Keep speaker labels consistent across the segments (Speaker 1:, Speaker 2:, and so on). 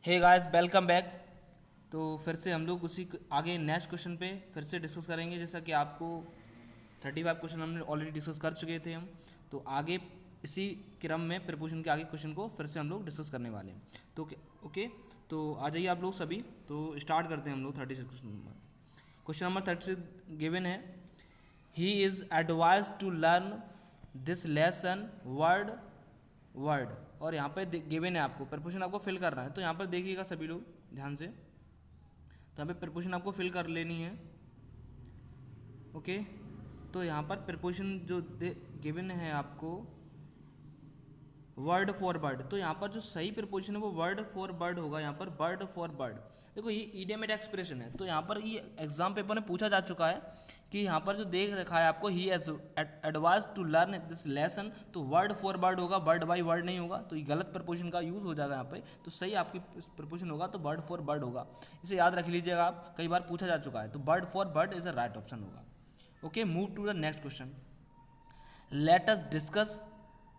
Speaker 1: Hey guys welcome back. तो फिर से हम लोग उसी आगे नेक्स्ट क्वेश्चन पे फिर से डिस्कस करेंगे। जैसा कि आपको 35 क्वेश्चन हमने ऑलरेडी डिस्कस कर चुके थे हम। तो आगे इसी क्रम में प्रीपोजिशन के आगे क्वेश्चन को फिर से हम लोग डिस्कस करने वाले हैं। तो ओके, तो आ जाइए आप लोग सभी। तो स्टार्ट करते हैं हम लोग 36 क्वेश्चन नंबर 36 गिवन है। He is advise to learn this lesson word word. और यहाँ पे गिवन है, आपको प्रपोजन आपको फिल करना है। तो यहाँ पर देखिएगा सभी लोग ध्यान से। तो यहाँ पे प्रपोजन आपको फिल कर लेनी है। ओके, तो यहाँ पर प्रपोजन जो गिवन है आपको वर्ड फॉर बर्ड, तो यहाँ पर जो सही प्रपोजिशन है वो वर्ड फॉर बर्ड होगा। यहाँ पर बर्ड फॉर बर्ड। देखो ये इडियमेट एक्सप्रेशन है। तो यहाँ पर ये एग्जाम पेपर में पूछा जा चुका है कि यहाँ पर जो देख रखा है आपको ही as advise to learn this lesson, तो वर्ड फॉर बर्ड होगा, वर्ड बाई वर्ड नहीं होगा। तो ये गलत प्रपोजिशन का यूज़ हो जाएगा यहाँ पे। तो सही आपकी प्रपोजिशन होगा तो वर्ड फॉर बर्ड होगा। इसे याद रख लीजिएगा आप, कई बार पूछा जा चुका है। तो word for word is the right option होगा। Okay, move to the next question. Let us discuss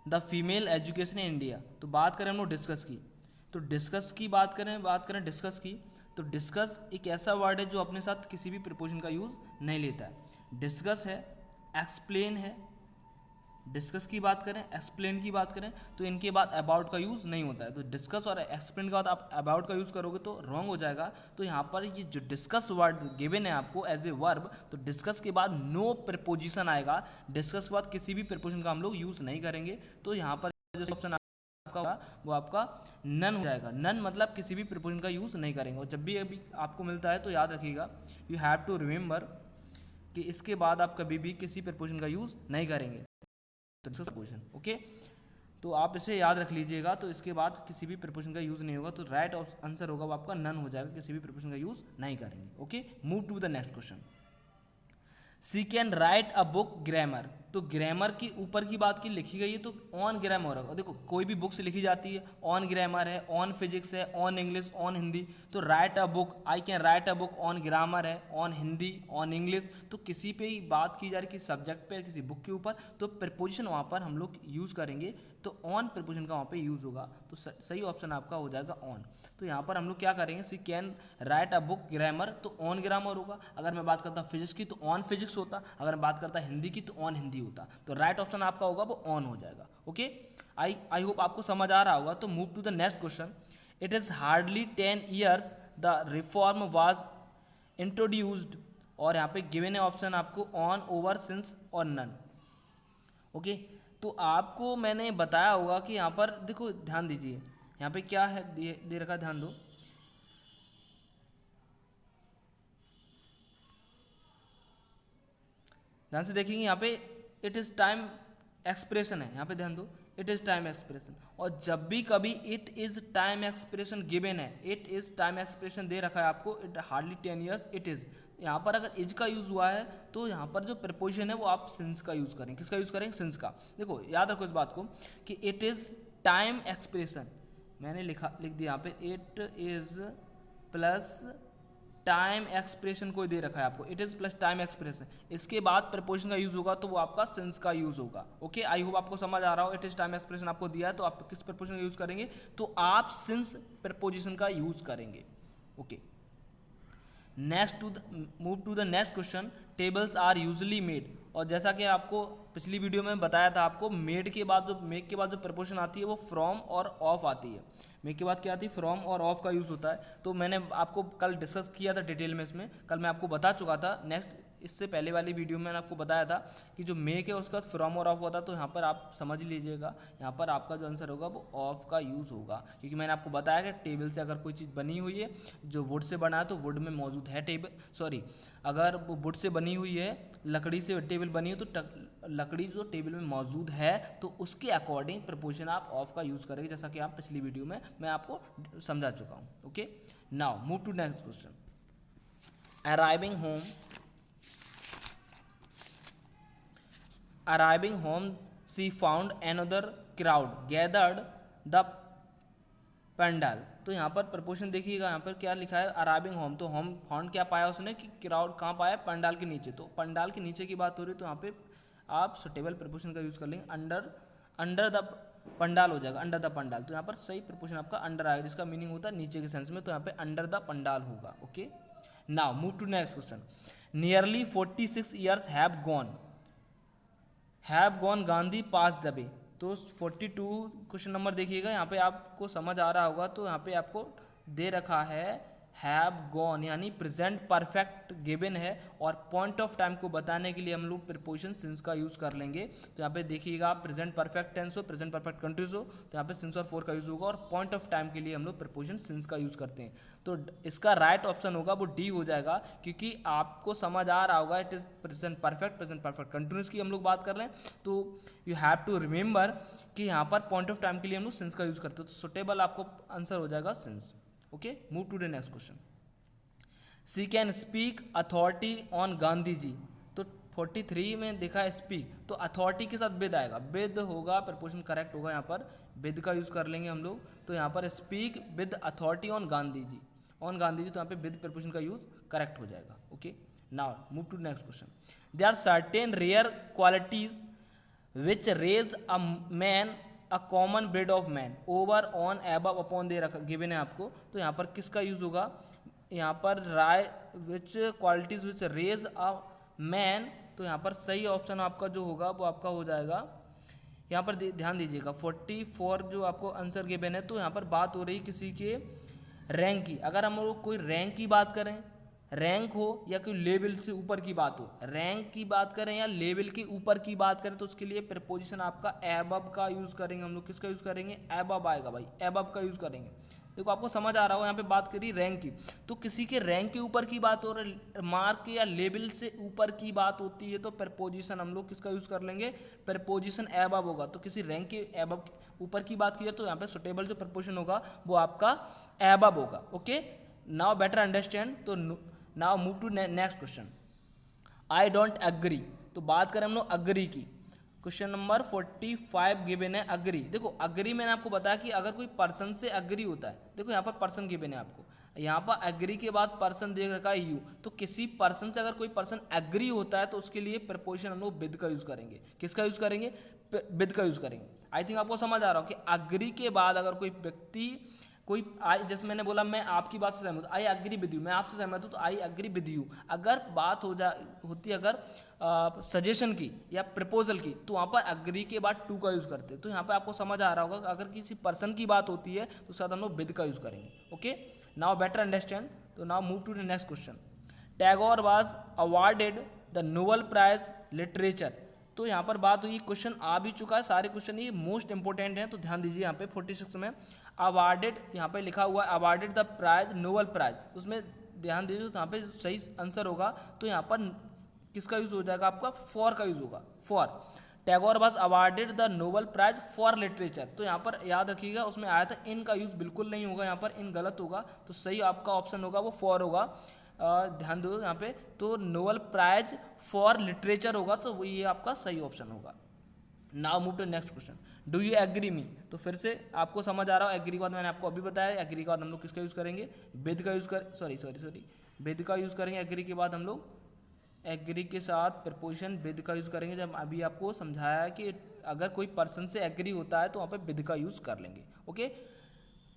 Speaker 1: the female education in India. तो बात करें हम लोग डिस्कस की। तो डिस्कस की बात करें डिस्कस की। तो डिस्कस एक ऐसा वर्ड है जो अपने साथ किसी भी प्रीपोजिशन का यूज़ नहीं लेता है। डिस्कस है, एक्सप्लेन है। डिस्कस की बात करें, एक्सप्लेन की बात करें, तो इनके बाद अबाउट का यूज़ नहीं होता है। तो डिस्कस और एक्सप्लेन के बाद आप अबाउट का यूज़ करोगे तो रॉन्ग हो जाएगा। तो यहाँ पर ये जो डिस्कस वर्ड गिवन है आपको एज ए वर्ब, तो डिस्कस के बाद नो प्रपोजिशन आएगा। डिस्कस के बाद किसी भी प्रपोजिशन का हम लोग यूज़ नहीं करेंगे। तो यहाँ पर जो ऑप्शन आपका होगा वो आपका नन हो जाएगा। नन मतलब किसी भी प्रपोजिशन का यूज़ नहीं करेंगे। और जब भी अभी आपको मिलता है तो याद रखिएगा, यू हैव टू रिमेंबर कि इसके बाद आप कभी भी किसी प्रपोजिशन का यूज़ नहीं करेंगे। तो प्रपोजिशन ओके, तो आप इसे याद रख लीजिएगा। तो इसके बाद किसी भी प्रपोजिशन का यूज़ नहीं होगा। तो राइट आंसर होगा वो आपका नन हो जाएगा, किसी भी प्रपोजिशन का यूज़ नहीं करेंगे। Okay, move to the next question. She can write a book grammar. तो ग्रामर की ऊपर की बात की लिखी गई है तो ऑन ग्रामर होगा। देखो कोई भी बुक्स लिखी जाती है, ऑन ग्रामर है, ऑन फिजिक्स है, ऑन इंग्लिश, ऑन हिंदी। तो right a book, I can write a book on grammar है, ऑन हिंदी, ऑन इंग्लिश। तो किसी पे ही बात की जा रही, किसी सब्जेक्ट पे, किसी बुक के ऊपर, तो प्रपोजिशन वहाँ पर हम लोग यूज़ करेंगे। तो ऑन प्रपोजिशन का वहाँ पे यूज़ होगा। तो सही ऑप्शन आपका हो जाएगा ऑन। तो यहाँ पर हम लोग क्या करेंगे, she can write a book grammar, तो ऑन ग्रामर होगा। अगर मैं बात करता फिजिक्स की तो ऑन फिजिक्स होता। अगर मैं बात करता हिंदी की तो ऑन हिंदी होता। तो राइट ऑप्शन आपका होगा वो ऑन हो जाएगा। ओके, आई होप आपको समझ आ रहा होगा। तो move to the next question. It is hardly 10 years the reform was introduced. और यहाँ पे गिवन है ऑप्शन आपको ऑन, ओवर, सिंस और नन। ओके, तो आपको मैंने बताया होगा कि यहाँ पर देखो ध्यान दीजिए, यहाँ पे क्या है दे रखा, ध्यान दो। ध्यान से देखेंगे यहाँ पे इट इज़ टाइम एक्सप्रेशन है। यहाँ पे ध्यान दो, इट इज़ टाइम एक्सप्रेशन। और जब भी कभी it is time expression given है, इट इज़ टाइम एक्सप्रेशन दे रखा है आपको, it hardly 10 years it is, यहाँ पर अगर इज का यूज़ हुआ है तो यहाँ पर जो प्रपोजिशन है वो आप सिंस का यूज़ करेंगे। किसका यूज़ करेंगे? सिंस का। देखो याद रखो इस बात को कि इट इज़ टाइम एक्सप्रेशन, मैंने लिख दिया यहाँ पे it is plus time expression कोई दे रखा है आपको, it is plus time expression, इसके बाद प्रपोजिशन का यूज़ होगा तो वो आपका सिंस का यूज़ होगा। ओके, आई होप आपको समझ आ रहा हो। इट इज़ टाइम एक्सप्रेशन आपको दिया है तो आप किस प्रपोजिशन का यूज़ करेंगे? तो आप सिंस प्रपोजिशन का यूज़ करेंगे। Okay, next to the move to the next question. Tables are usually made. और जैसा कि आपको पिछली वीडियो में बताया था, आपको मेड के बाद जो मेक के बाद जो प्रपोजिशन आती है वो फ्रॉम और ऑफ आती है। मेक के बाद क्या आती है? फ्रॉम और ऑफ का यूज़ होता है। तो मैंने आपको कल डिस्कस किया था डिटेल में, इसमें कल मैं आपको बता चुका था। नेक्स्ट इससे पहले वाली वीडियो में मैंने आपको बताया था कि जो मेक है उसका फ्रॉम और ऑफ होता है। तो यहाँ पर आप समझ लीजिएगा, यहाँ पर आपका जो आंसर होगा वो ऑफ का यूज़ होगा। क्योंकि मैंने आपको बताया कि टेबल से अगर कोई चीज़ बनी हुई है जो वुड से बना है तो वुड में मौजूद है टेबल, सॉरी अगर वो वुड से बनी हुई है, लकड़ी से टेबल बनी है तो लकड़ी जो टेबल में मौजूद है तो उसके अकॉर्डिंग प्रपोजिशन आप ऑफ का यूज़ करेंगे, जैसा कि आप पिछली वीडियो में मैं आपको समझा चुका हूँ। Okay, now move to next question. Arriving home, arriving home she found another crowd gathered the pandal. तो यहाँ पर प्रपोजिशन देखिएगा, यहाँ पर क्या लिखा है? Arriving home. तो होम फाउंड क्या पाया उसने कि क्राउड कहाँ पाया? पंडाल के नीचे। तो पंडाल के नीचे की बात हो रही है तो यहाँ पे आप सुटेबल प्रपोजिशन का यूज़ कर लेंगे अंडर, अंडर द पंडाल हो जाएगा, अंडर द पंडाल। तो यहाँ पर सही प्रपोजन आपका अंडर आएगा, जिसका मीनिंग होता है नीचे के सेंस में, तो यहाँ पे अंडर द पंडाल होगा। Okay, now move to next question. Nearly 46 years have gone Gandhi pass the way. तो 42 क्वेश्चन नंबर देखिएगा, यहाँ पे आपको समझ आ रहा होगा, तो यहाँ पे आपको दे रखा है हैव गॉन, यानी प्रेजेंट परफेक्ट गिवन है, और पॉइंट ऑफ टाइम को बताने के लिए हम लोग प्रीपोजिशन सिंस का यूज़ कर लेंगे। तो यहाँ पे देखिएगा आप प्रेजेंट परफेक्ट टेंस हो, प्रेजेंट परफेक्ट कंट्रीज हो, तो यहाँ पे सिंस और फॉर का यूज़ होगा, और पॉइंट ऑफ टाइम के लिए हम लोग प्रीपोजिशन सिंस का यूज़ करते हैं। तो इसका राइट ऑप्शन होगा वो डी हो जाएगा, क्योंकि आपको समझ आ रहा होगा it is present perfect continuous की हम लोग बात कर रहे हैं। तो यू हैव टू रिमेंबर कि यहाँ पर पॉइंट ऑफ टाइम के लिए हम लोग सिंस का यूज़ करते हैं, तो सुटेबल आपको आंसर हो जाएगा since. Okay, move to the next question. She can speak authority on Gandhi ji. तो 43 में देखा है स्पीक, तो अथॉरिटी के साथ विद आएगा, विद होगा, प्रपोजन करेक्ट होगा, यहाँ पर विद का यूज़ कर लेंगे हम लोग। तो यहाँ पर speak with authority on Gandhi ji, तो यहाँ पे विद प्रपोजन का यूज़ करेक्ट हो जाएगा। Okay, now move to next question. There are certain rare qualities which raise a man a common breed of man over on above upon दे रखा given है आपको। तो यहाँ पर किसका यूज़ होगा, यहाँ पर राय which qualities which raise a man, तो यहाँ पर सही ऑप्शन आपका जो होगा वो आपका हो जाएगा, यहाँ पर ध्यान दीजिएगा 44 जो आपको आंसर गिवन है। तो यहाँ पर बात हो रही किसी के रैंक की। अगर हम लोग कोई रैंक की बात करें, रैंक हो या कोई लेवल से ऊपर की बात हो, रैंक की बात करें या लेवल के ऊपर की बात करें, तो उसके लिए प्रपोजिशन आपका एबव का यूज़ करेंगे हम लोग। किसका यूज़ करेंगे, एबव आएगा भाई, एबव का यूज़ करेंगे। देखो आपको समझ आ रहा हो, यहाँ पे बात करी रैंक की, तो किसी के रैंक के ऊपर की बात हो रही, मार्क या लेवल से ऊपर की बात होती है, तो प्रपोजिशन हम लोग किसका यूज़ कर लेंगे, प्रपोजिशन एबव होगा। तो किसी रैंक के एबव ऊपर की बात की है, तो यहाँ पे सुटेबल जो प्रपोजिशन होगा वो आपका एबव होगा। Okay, now better understand. तो now move to next question. I don't agree, तो बात करें हम लोग अग्री की। क्वेश्चन नंबर 45 गिवन है अग्री। देखो अग्री मैंने आपको बताया कि अगर कोई पर्सन से अग्री होता है, देखो यहाँ पर पर्सन गिवन है आपको, यहाँ पर एग्री के बाद पर्सन देख रखा है यू, तो किसी पर्सन से अगर कोई पर्सन एग्री होता है तो उसके लिए प्रपोजिशन हम लोग विद का यूज़ करेंगे। किसका यूज़ करेंगे, विद का यूज़ करेंगे। आई थिंक आपको समझ आ रहा हो कि अग्री के बाद अगर कोई व्यक्ति कोई जैसे मैंने बोला मैं आपकी बात से सहमत हूँ, आई एग्री विद यू, मैं आपसे सहमत हूँ तो आई एग्री विद यू। अगर बात होती अगर सजेशन की या प्रपोजल की, तो वहाँ पर एग्री के बाद टू का यूज़ करते हैं। तो यहाँ पर आपको समझ आ रहा होगा अगर किसी पर्सन की बात होती है तो साथ हम लोग विद का यूज़ करेंगे। Okay, now better understand. तो now move to the next question. Tagore was awarded the Nobel prize literature. तो यहाँ पर बात हुई, क्वेश्चन आ भी चुका है, सारे क्वेश्चन ये मोस्ट इंपॉर्टेंट हैं, तो ध्यान दीजिए। यहाँ पे 46 में अवार्डेड, यहाँ पे लिखा हुआ है awarded the prize, Nobel prize, तो उसमें ध्यान दीजिए, तो यहाँ पे सही आंसर होगा। तो यहाँ पर किसका यूज़ हो जाएगा, आपका फॉर का यूज़ होगा, for. Tagore was awarded the Nobel prize for literature, तो यहाँ पर याद रखिएगा उसमें आया था इन का यूज़ बिल्कुल नहीं होगा, यहाँ पर इन गलत होगा, तो सही आपका ऑप्शन होगा वो फॉर होगा। ध्यान दो यहाँ पे, तो नोबेल प्राइज फॉर लिटरेचर होगा, तो वो ये आपका सही ऑप्शन होगा। Now move to next question. Do you agree me, तो फिर से आपको समझ आ रहा हो, एग्री के बाद मैंने आपको अभी बताया, एग्री के बाद हम लोग किसका यूज़ करेंगे, विद का यूज़ कर, सॉरी विद का यूज़ करेंगे। एग्री के बाद हम लोग एग्री के साथ प्रपोजिशन विद का यूज़ करेंगे। जब अभी आपको समझाया कि अगर कोई पर्सन से एग्री होता है तो वहाँ पे विद का यूज़ कर लेंगे। Okay,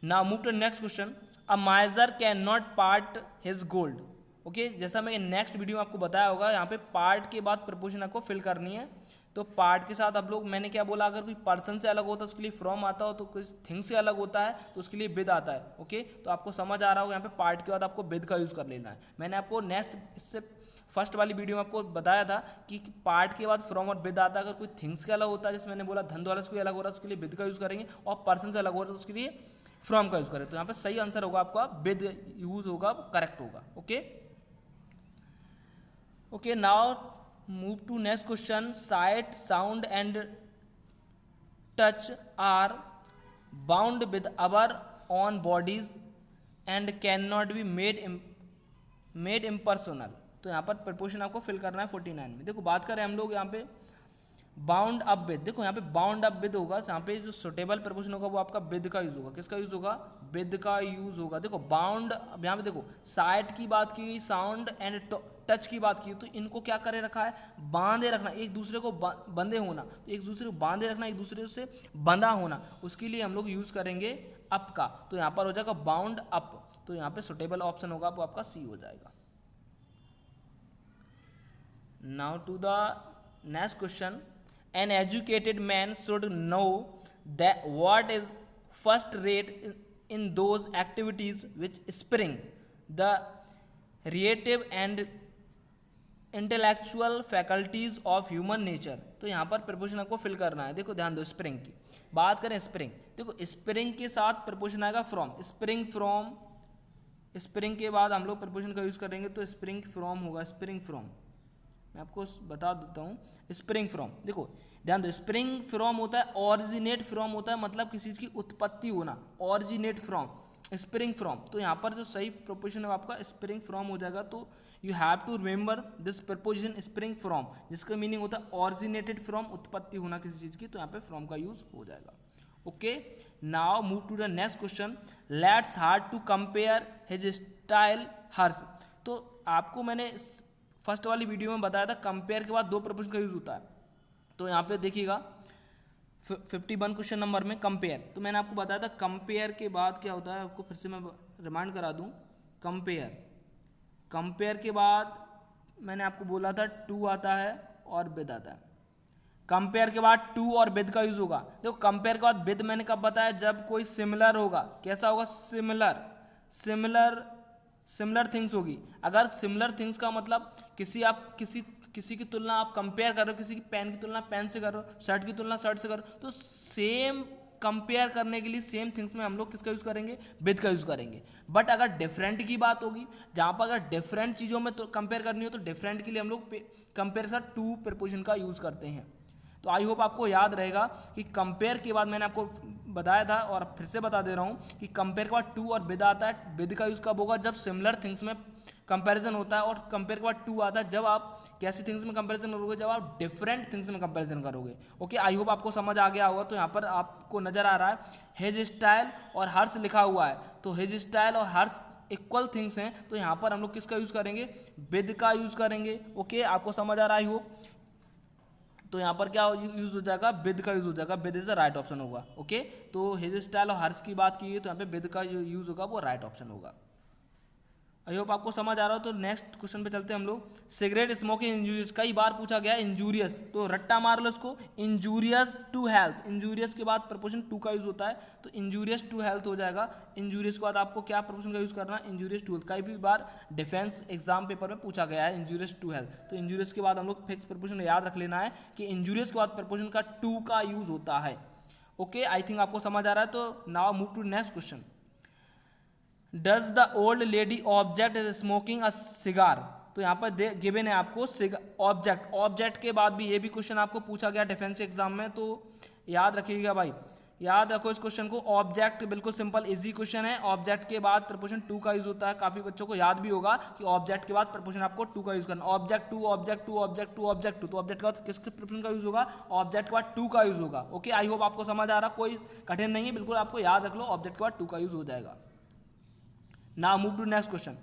Speaker 1: now move to next question. A miser can not part his gold. Okay, जैसा मैं नेक्स्ट वीडियो में आपको बताया होगा, यहाँ पे पार्ट के बाद प्रपोजिशन आपको फिल करनी है। तो पार्ट के साथ आप लोग, मैंने क्या बोला, अगर कोई पर्सन से अलग होता है उसके लिए फ्रॉम आता हो, तो कोई थिंग से अलग होता है तो उसके लिए विद आता है। ओके, तो आपको समझ आ रहा होगा, यहाँ पे पार्ट के बाद आपको विद का यूज़ कर लेना है। मैंने आपको नेक्स्ट इससे फर्स्ट वाली वीडियो में आपको बताया था कि पार्ट के बाद फ्रॉम और विद आता है। अगर कोई थिंग्स के अलग होता है, जैसे मैंने बोला धन दौलत से अलग हो रहा है उसके लिए विद का यूज़ करेंगे, और पर्सन से अलग हो रहा है तो उसके लिए फ्रॉम का यूज़ करें। तो यहाँ पे सही आंसर होगा आपका विद यूज होगा, करेक्ट होगा। Okay, now move to next question. Sight, sound and touch are bound with our own bodies and can not be made impersonal. तो यहाँ पर प्रपोजिशन आपको फिल करना है 49 में। देखो बात करें हम लोग यहाँ पे बाउंड अप विद, देखो यहाँ पे बाउंड अप विद होगा, यहाँ पे जो सुटेबल प्रपोजन होगा वो आपका विद का यूज होगा। किसका यूज होगा? विद का यूज होगा। देखो बाउंड, अब यहाँ पे देखो साइट की बात की गई, साउंड एंड टच की बात की, तो इनको क्या करे रखा है? बांधे रखना, एक दूसरे को बंधे होना, तो एक दूसरे को बांधे रखना, एक दूसरे से बंधा होना, उसके लिए हम लोग यूज करेंगे अप का। तो यहाँ पर हो जाएगा बाउंड अप, तो यहाँ पे सुटेबल ऑप्शन होगा वो आपका सी हो जाएगा। Now to the next question, an educated man should know that what is first rate in those activities which spring the creative and intellectual faculties of human nature। तो यहाँ पर प्रपोजन आपको fill करना है। देखो ध्यान दो, स्प्रिंग की बात करें, स्प्रिंग, देखो स्प्रिंग के साथ प्रपोजन आएगा फ्रॉम, स्प्रिंग फ्रॉम, स्प्रिंग के बाद हम लोग प्रपोजन का यूज करेंगे तो स्प्रिंग फ्रॉम होगा, स्प्रिंग फ्रॉम। मैं आपको बता देता हूँ, स्प्रिंग फ्रॉम, देखो ध्यान दो, स्प्रिंग फ्रॉम होता है, ऑरिजिनेट फ्रॉम होता है, मतलब किसी चीज़ की उत्पत्ति होना, ऑरिजिनेट फ्रॉम, स्प्रिंग फ्रॉम। तो यहाँ पर जो सही प्रोपोजिशन है आपका स्प्रिंग फ्रॉम हो जाएगा। तो you have to remember this preposition spring from, जिसका मीनिंग होता है ऑरिजिनेटेड फ्रॉम, उत्पत्ति होना किसी चीज़ की, तो यहाँ पे फ्रॉम का यूज हो जाएगा। Okay, now move to the next question, let's hard to compare his style hers. तो आपको मैंने फर्स्ट वाली वीडियो में बताया था कंपेयर के बाद दो प्रपोजन का यूज होता है। तो यहाँ पे देखिएगा 51 क्वेश्चन नंबर में कंपेयर, तो मैंने आपको बताया था कंपेयर के बाद क्या होता है, आपको फिर से मैं रिमाइंड करा दूँ। कंपेयर के बाद मैंने आपको बोला था टू आता है और विद आता है। कंपेयर के बाद टू और विद का यूज होगा। देखो कंपेयर के बाद विद मैंने कब बताया? जब कोई सिमिलर होगा। कैसा होगा? सिमिलर थिंग्स होगी। अगर सिमिलर थिंग्स का मतलब किसी की तुलना आप कंपेयर कर रहे हो, किसी की पेन की तुलना पेन से कर रहे हो, शर्ट की तुलना शर्ट से कर रहे हो, तो सेम कंपेयर करने के लिए सेम थिंग्स में हम लोग किसका यूज करेंगे? विद का यूज करेंगे। बट अगर डिफरेंट की बात होगी, जहाँ पर अगर डिफरेंट चीज़ों में तो कंपेयर करनी हो, तो डिफरेंट के लिए हम लोग कंपेयर के साथ टू प्रपोजिशन का यूज करते हैं। तो आई होप आपको याद रहेगा कि कंपेयर के बाद मैंने आपको बताया था और फिर से बता दे रहा हूँ कि कंपेयर के बाद टू और विद आता है। विद का यूज़ कब होगा? जब सिमिलर थिंग्स में कंपैरिजन होता है, और कंपेयर के बाद टू आता है जब आप कैसी थिंग्स में कंपैरिजन करोगे? जब आप डिफरेंट थिंग्स में कंपैरिजन करोगे। ओके, आई होप आपको समझ आ गया होगा। तो यहाँ पर आपको नजर आ रहा है हिज स्टाइल और हर्ष लिखा हुआ है, तो हिज स्टाइल और हर्ष इक्वल थिंग्स हैं, तो यहाँ पर हम लोग किसका यूज़ करेंगे? विद का यूज़ करेंगे। ओके, आपको समझ आ रहा है आई होप। तो यहाँ पर क्या यूज हो जाएगा? विद का यूज हो जाएगा, with is the right option होगा। ओके, तो हिज स्टाइल और हर्ष की बात की है, तो यहाँ पे विद का जो यूज होगा वो राइट ऑप्शन होगा। आई होप आपको समझ आ रहा हो। तो नेक्स्ट क्वेश्चन पे चलते हैं हम लोग। सिगरेट स्मोकिंग इंजूरियस, कई बार पूछा गया है इंजूरियस, तो रट्टा मार लो इसको, इंजूरियस टू हेल्थ। इंजूरियस के बाद प्रपोजन टू का यूज होता है, तो इंजूरियस टू हेल्थ हो जाएगा। इंजूरियस के बाद आपको क्या प्रपोजन का यूज करना है? Injurious to health. कई भी बार डिफेंस एग्जाम पेपर में पूछा गया है इंजूरियस टू हेल्थ, तो इंजूरियस के बाद हम लोग फिक्स प्रपोजन याद रख लेना है कि इंजूरियस के बाद प्रपोजन का टू का यूज होता है। ओके, आई थिंक आपको समझ आ रहा है। तो now move to next question, does the old lady object smoking a cigar. तो यहाँ पर गिवन है आपको ऑब्जेक्ट के बाद भी ये भी क्वेश्चन आपको पूछा गया डिफेंस एग्जाम में, तो याद रखिएगा भाई, याद रखो इस क्वेश्चन को। ऑब्जेक्ट बिल्कुल सिंपल इजी क्वेश्चन है। ऑब्जेक्ट के बाद प्रपोजन टू का यूज होता है। काफी बच्चों को याद भी होगा कि ऑब्जेक्ट के बाद प्रपोजन आपको टू का यूज करना। Object to, object to, object to, object to, तो ऑब्जेक्ट के बाद किसके प्रपोजन का यूज होगा? ऑब्जेक्ट के बाद टू का यूज होगा। ओके, आई होप आपको समझ आ रहा, कोई कठिन नहीं है, बिल्कुल आपको याद रख लो, ऑब्जेक्ट के बाद टू का यूज हो जाएगा। Now move to next question.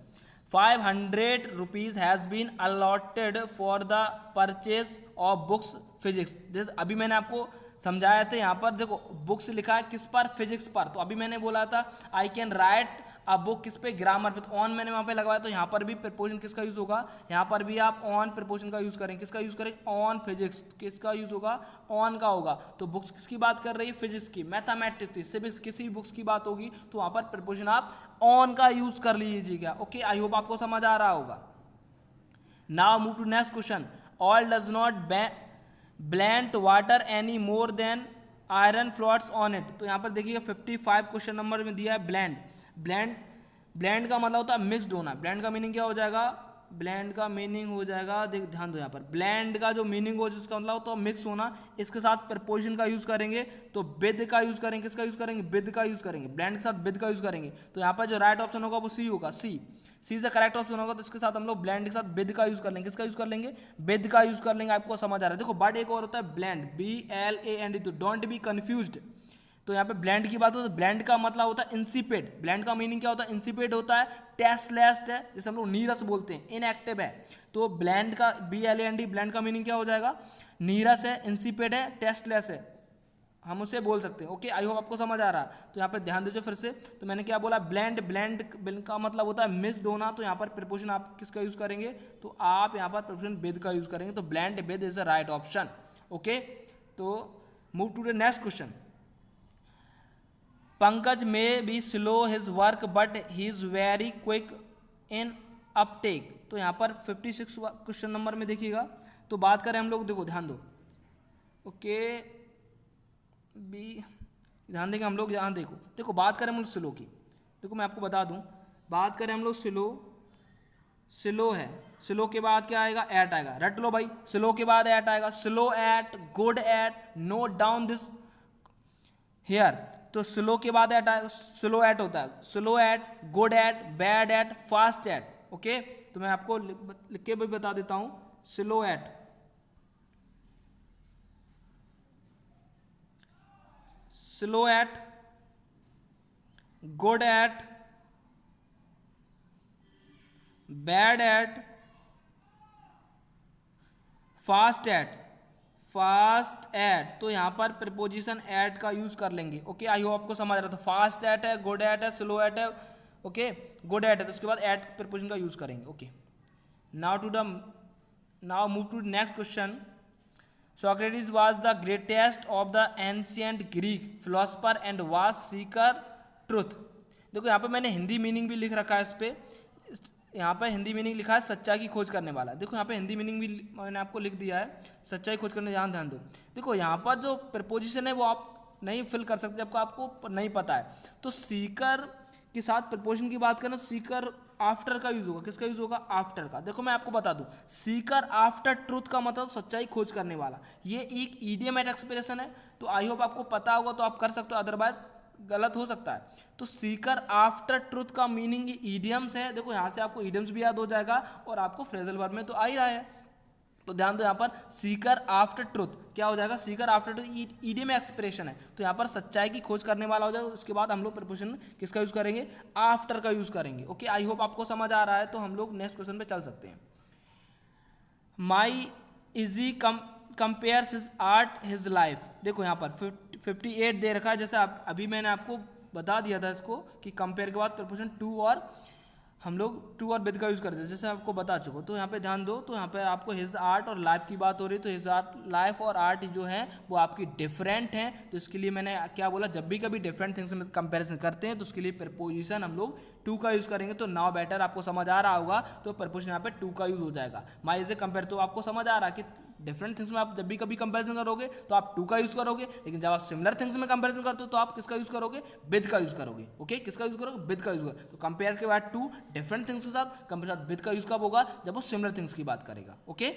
Speaker 1: 500 rupees has been allotted for the purchase of books physics. जैसे अभी मैंने आपको समझाया था, यहाँ पर देखो बुक्स लिखा है किस पर? फिजिक्स पर। तो अभी मैंने बोला था I can write a book किस पे? ग्रामर पे। तो ऑन मैंने वहाँ पे लगवाया, तो यहाँ पर भी प्रपोजन किसका यूज होगा? यहाँ पर भी आप ऑन प्रपोजन का यूज करेंगे। किसका यूज करेंगे? On physics. किसका यूज होगा? ऑन का होगा। तो बुक्स किसकी बात कर रही है? फिजिक्स की, मैथमेटिक्स की, सिविक्स, किसी भी बुक्स की बात होगी तो वहाँ पर प्रपोजन आप ऑन का यूज कर लीजिएगा। ओके, आई होप आपको समझ आ रहा होगा। Now move to next question, oil does not blend water any more than iron floats on it. तो यहाँ पर देखिएगा 55 क्वेश्चन नंबर में दिया है ब्लेंड। ब्लेंड का मतलब होता है मिक्सड होना। ब्लेंड का मीनिंग क्या हो जाएगा? ब्लेंड का मीनिंग हो जाएगा, देख ध्यान दो यहाँ पर, ब्लेंड का जो मीनिंग हो जिसका मतलब तो मिक्स होना, इसके साथ प्रपोजिशन का यूज करेंगे तो विद का यूज करेंगे, किसका यूज करेंगे, विद का यूज करेंगे, ब्लेंड के साथ विद का यूज करेंगे। तो यहाँ पर जो राइट ऑप्शन होगा वो सी होगा, सी इज द करेक्ट ऑप्शन होगा। तो इसके साथ हम लोग ब्लेंड के साथ विद का यूज कर लेंगे, किसका यूज कर लेंगे, विद का यूज कर लेंगे। आपको समझ आ रहा है। देखो बट एक और होता है ब्लेंड, BLAND, तो डोंट बी कंफ्यूज्ड। तो यहाँ पे ब्लेंड की बात हो तो ब्लेंड का मतलब होता है इंसिपेड, ब्लेंड का मीनिंग क्या होता है, इंसिपेड होता है, टेस्टलेस है, जैसे हम लोग नीरस बोलते हैं, इनएक्टिव है। तो ब्लेंड का BLAND, ब्लेंड का मीनिंग क्या हो जाएगा, नीरस है, इंसिपेड है, टेस्टलेस है, हम उसे बोल सकते हैं। ओके, आई होप आपको समझ आ रहा है। तो यहाँ पे ध्यान दीजिए फिर से, तो मैंने क्या बोला, ब्लेंड, ब्लेंड का मतलब होता है मिक्स्ड होना। तो यहाँ पर प्रीपोजिशन आप किसका यूज करेंगे, तो आप यहाँ पर प्रीपोजिशन विद का यूज करेंगे। तो blend with is the right option. Okay, तो move to the next question. Pankaj may be slow his work but he is very quick in uptake. तो यहाँ पर 56 क्वेश्चन नंबर में देखिएगा। तो बात करें हम लोग, देखो ध्यान दो, ओके बी, ध्यान देंगे हम लोग यहाँ, देखो बात करें हम लोग स्लो की। देखो मैं आपको बता दूं, बात करें हम लोग स्लो है, स्लो के बाद क्या आएगा, एट आएगा, रट लो भाई, स्लो के बाद एट आएगा, slow eight, good at, note down this here. तो स्लो के बाद एट आएगा, स्लो एट होता है, slow eight, good at, bad at, fast at. Okay, तो मैं आपको लिख के भी बता देता हूं, slow eight, slow eight, good at, bad at, fast at, fast at. तो यहाँ पर प्रीपोजिशन एट का यूज कर लेंगे। ओके, आई होप आपको समझ रहा है। तो फास्ट एट है, गुड एट है, स्लो एट है, ओके गुड एट है, तो उसके बाद एट प्रीपोजिशन का यूज करेंगे। Okay, now move to next question. Socrates was the greatest of the ancient Greek philosopher and was seeker truth। देखो यहाँ पे मैंने हिंदी मीनिंग भी लिख रखा है इस पे, यहाँ पे हिंदी मीनिंग लिखा है सच्चाई की खोज करने वाला। देखो यहाँ पे हिंदी मीनिंग भी मैंने आपको लिख दिया है, सच्चाई खोज करने, ध्यान दो। देखो यहाँ पर जो प्रपोजिशन है वो आप नहीं फिल कर सकते जबकि आपको नहीं पता है। तो सीकर के साथ प्रपोजिशन की बात करें, सीकर आफ्टर का यूज होगा, किसका यूज होगा, आफ्टर का। देखो मैं आपको बता दूं, सीकर आफ्टर ट्रूथ का मतलब सच्चाई खोज करने वाला, ये एक ईडियमेट एक्सप्रेशन है। तो आई होप आपको पता होगा तो आप कर सकते हो, अदरवाइज गलत हो सकता है। तो सीकर आफ्टर ट्रूथ का मीनिंग ईडियम्स है। देखो यहाँ से आपको ईडियम्स भी याद हो जाएगा और आपको फ्रेजल वर्ब में तो आ ही रहा है। तो ध्यान दो, यहाँ पर सीकर आफ्टर ट्रूथ क्या हो जाएगा, Sikar after truth idiom expression है। तो यहाँ पर सच्चाई की खोज करने वाला हो जाएगा। उसके बाद हम लोग प्रपोजिशन किसका यूज करेंगे, आफ्टर का यूज करेंगे। ओके, आई होप आपको समझ आ रहा है। तो हम लोग नेक्स्ट क्वेश्चन पे चल सकते हैं। My easy compares his art his life. देखो यहाँ पर 58 दे रखा है, जैसे अभी मैंने आपको बता दिया था इसको कि कंपेयर के बाद प्रपोजिशन टू और हम लोग टू और विद का यूज़ करते हैं, जैसे आपको बता चुका। तो यहाँ पे ध्यान दो, तो यहाँ पे आपको हिज आर्ट और लाइफ की बात हो रही है। तो हिज आर्ट, लाइफ और आर्ट जो है वो आपकी डिफरेंट हैं। तो इसके लिए मैंने क्या बोला, जब भी कभी डिफरेंट थिंग्स में कंपैरिजन करते हैं तो उसके लिए प्रपोजिशन हम लोग टू का यूज़ करेंगे। तो नाउ बेटर आपको समझ आ रहा होगा, तो प्रपोजिशन यहाँ पे टू का यूज़ हो जाएगा। माई इज ए कंपेयर, तो आपको समझ आ रहा है कि डिफरेंट थिंग्स में आप जब भी कभी कंपैरिजन करोगे तो आप टू का यूज करोगे, लेकिन जब आप सिमिलर थिंग्स में कंपैरिजन करते हो तो आप किसका यूज करोगे, विद का यूज करोगे। ओके, किसका यूज करोगे, विद का यूज करोगे। तो कंपेयर के बाद टू डिफरेंट थिंग्स के साथ, कंपेयर के साथ विद का यूज कब होगा, जब वो सिमिलर थिंग्स की बात करेगा। ओके,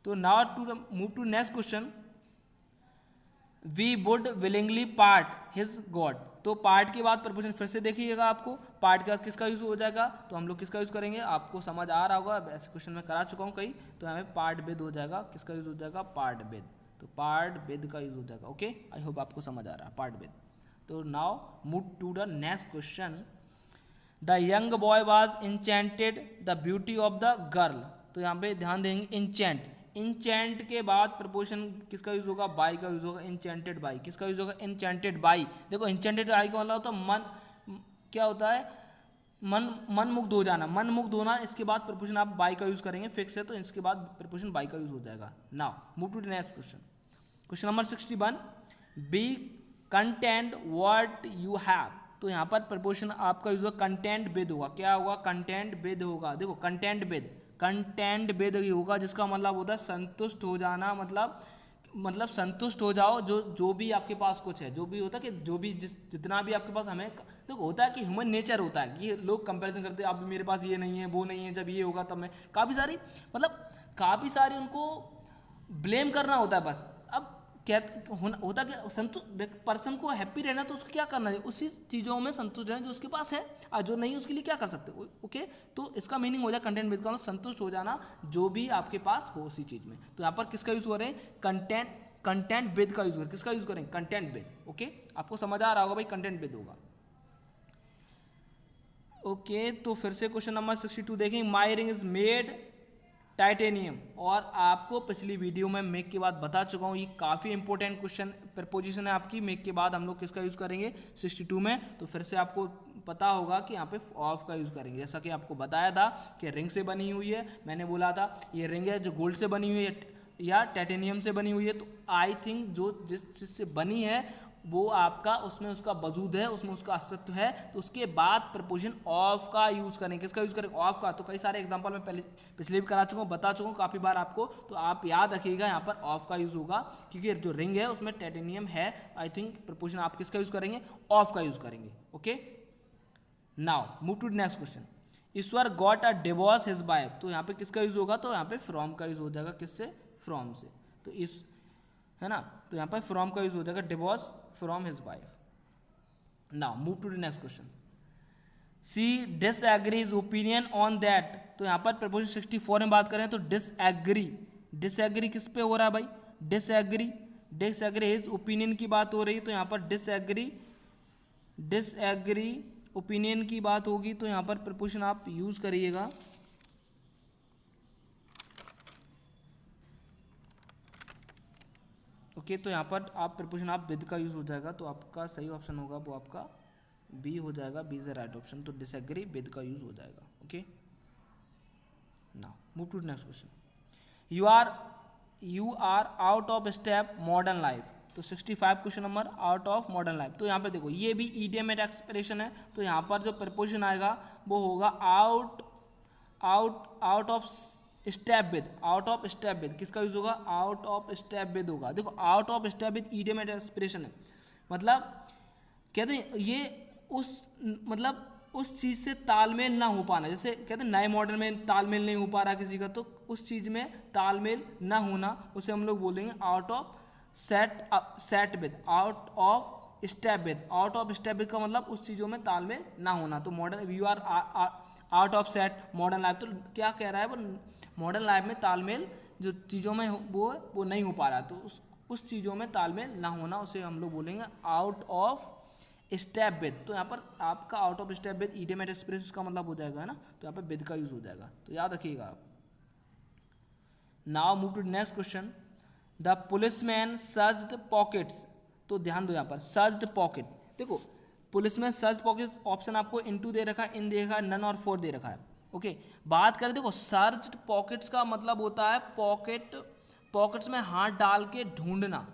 Speaker 1: तो now to move to next question. We would willingly part his god. तो पार्ट के बाद प्रपोजिशन फिर से देखिएगा, आपको पार्ट के बाद किसका यूज हो जाएगा, तो हम लोग किसका यूज करेंगे, आपको समझ आ रहा होगा, ऐसे क्वेश्चन में करा चुका हूँ कई। तो हमें पार्ट विद हो जाएगा, किसका यूज हो जाएगा, पार्ट विद। तो पार्ट विद का यूज हो जाएगा। ओके, आई होप आपको समझ आ रहा है, पार्ट विद। तो now move to the next question. The young boy was enchanted the beauty of the girl. तो यहाँ पे ध्यान देंगे, इंचेंट, इंचेंट के बाद प्रपोजिशन किसका यूज होगा, बाई का यूज होगा, इंचेंटेड बाई। किसका यूज होगा, इंचेंटेड बाई। देखो इंचेंटेड बाई का मतलब होता है मन, क्या होता है, मन मुग्ध हो जाना, मन मुग्ध होना। इसके बाद प्रपोजिशन आप बाई का यूज करेंगे, फिक्स है, तो इसके बाद प्रपोजिशन बाई का यूज हो जाएगा। Now move to the next question. Question number 61। Be content what you have. तो यहाँ पर प्रपोजिशन आपका यूज होगा कंटेंट विद होगा। क्या होगा, कंटेंट विद होगा। देखो कंटेंट विद, कंटेंट विद होगा, जिसका मतलब होता है संतुष्ट हो जाना, मतलब मतलब संतुष्ट हो जाओ, जो भी आपके पास कुछ है, जो भी होता है कि जो भी जितना भी आपके पास, हमें देखो होता है कि ह्यूमन नेचर होता है कि लोग कंपैरिजन करते हैं, अब मेरे पास ये नहीं है, वो नहीं है, जब ये होगा तब मैं, काफ़ी सारी उनको ब्लेम करना होता है बस। अब क्या होता क्या, संतुष्ट पर्सन को हैप्पी रहना तो उसको क्या करना है, उसी चीज़ों में संतुष्ट रहना जो उसके पास है, और जो नहीं उसके लिए क्या कर सकते। ओके, तो इसका मीनिंग हो जाए कंटेंट बेद का मतलब संतुष्ट हो जाना जो भी आपके पास हो उसी चीज़ में। तो यहाँ पर किसका यूज़ हो रहे हैं, कंटेंट बेद का यूज़ करें। किसका यूज़ करें, कंटेंट बेद। ओके, आपको समझ आ रहा होगा भाई, कंटेंट बेद होगा। ओके, तो फिर से क्वेश्चन नंबर 62 देखें। माई रिंग इज मेड टाइटेनियम। और आपको पिछली वीडियो में मेक के बाद बता चुका हूँ, ये काफ़ी इंपॉर्टेंट क्वेश्चन प्रपोजिशन है आपकी। मेक के बाद हम लोग किसका यूज़ करेंगे 62 में, तो फिर से आपको पता होगा कि यहाँ पे ऑफ का यूज़ करेंगे। जैसा कि आपको बताया था कि रिंग से बनी हुई है, मैंने बोला था ये रिंग है जो गोल्ड से बनी हुई है या टाइटेनियम से बनी हुई है, तो आई थिंक जो जिस चीज़ से बनी है वो आपका उसमें उसका वजूद है, उसमें उसका अस्तित्व है, तो उसके बाद प्रपोजिशन ऑफ का यूज़ करें। किसका यूज़ करें, ऑफ का। तो कई सारे एग्जांपल मैं पहले पिछले भी करा चुका हूँ, बता चुका हूँ काफ़ी बार आपको, तो आप याद रखिएगा यहाँ पर ऑफ का यूज़ होगा, क्योंकि जो रिंग है उसमें टाइटेनियम है। आई थिंक प्रपोजिशन आप किसका यूज़ करेंगे, ऑफ का यूज़ करेंगे। Okay, now move to next question. Ishwar got a divorce his wife. तो यहाँ पे किसका यूज़ होगा, तो यहाँ पे फ्रॉम का यूज़ हो जाएगा। किससे, फ्रॉम से। तो इस है ना, तो यहाँ पर फ्रॉम का यूज़ हो जाएगा, divorce from his wife. Now move to the next question. She disagrees opinion on that. तो यहाँ पर प्रपोजिशन 64 में बात करें तो डिसएग्री किस पे हो रहा है भाई, डिसएग्री हिज ओपिनियन की बात हो रही है। तो यहाँ पर डिसएग्री ओपिनियन की बात होगी, तो यहाँ पर प्रपोजिशन आप यूज करिएगा ओके। तो यहाँ पर आप प्रपोजिशन आप विद का यूज हो जाएगा, तो आपका सही ऑप्शन होगा वो आपका बी हो जाएगा। B is the right option. तो डिसएग्री विद का यूज हो जाएगा। Okay, now move to next question. You are out of step modern life. तो 65 question number, out of modern life. तो यहाँ पे देखो ये भी ईडियमेट एक्सप्रेशन है, तो यहाँ पर जो प्रपोजिशन आएगा वो होगा out of step with. Out of step with किसका यूज होगा, आउट ऑफ स्टेप विद होगा। देखो out of step with idiomatic expression है, मतलब कहते हैं ये उस चीज़ से तालमेल ना हो पाना। जैसे कहते हैं नए मॉडल में तालमेल नहीं हो पा रहा किसी का, तो उस चीज़ में तालमेल ना होना उसे हम लोग बोलेंगे out of set with, out of step with. Out of step with का मतलब उस चीज़ों में तालमेल ना होना। तो modern you are out of set modern life, तो क्या कह रहा है वो, मॉडर्न लाइफ में तालमेल जो चीज़ों में वो नहीं हो पा रहा, तो उस चीज़ों में तालमेल ना होना उसे हम लोग बोलेंगे आउट ऑफ स्टेप विद। तो यहाँ पर आपका out of step with idiomatic expression का मतलब हो जाएगा, है ना, तो यहाँ पर विद का यूज हो जाएगा, तो याद रखिएगा आप। Now move to next question. The policeman searched pockets. तो ध्यान दो यहाँ पर सर्च्ड पॉकेट, देखो पुलिसमैन सर्च पॉकेट ऑप्शन आपको इनटू दे रखा है, इन दे रखा है, नन और फोर दे रखा है। ओके, बात करें देखो सर्च्ड पॉकेट्स का मतलब होता है पॉकेट्स में हाथ डाल के ढूंढना,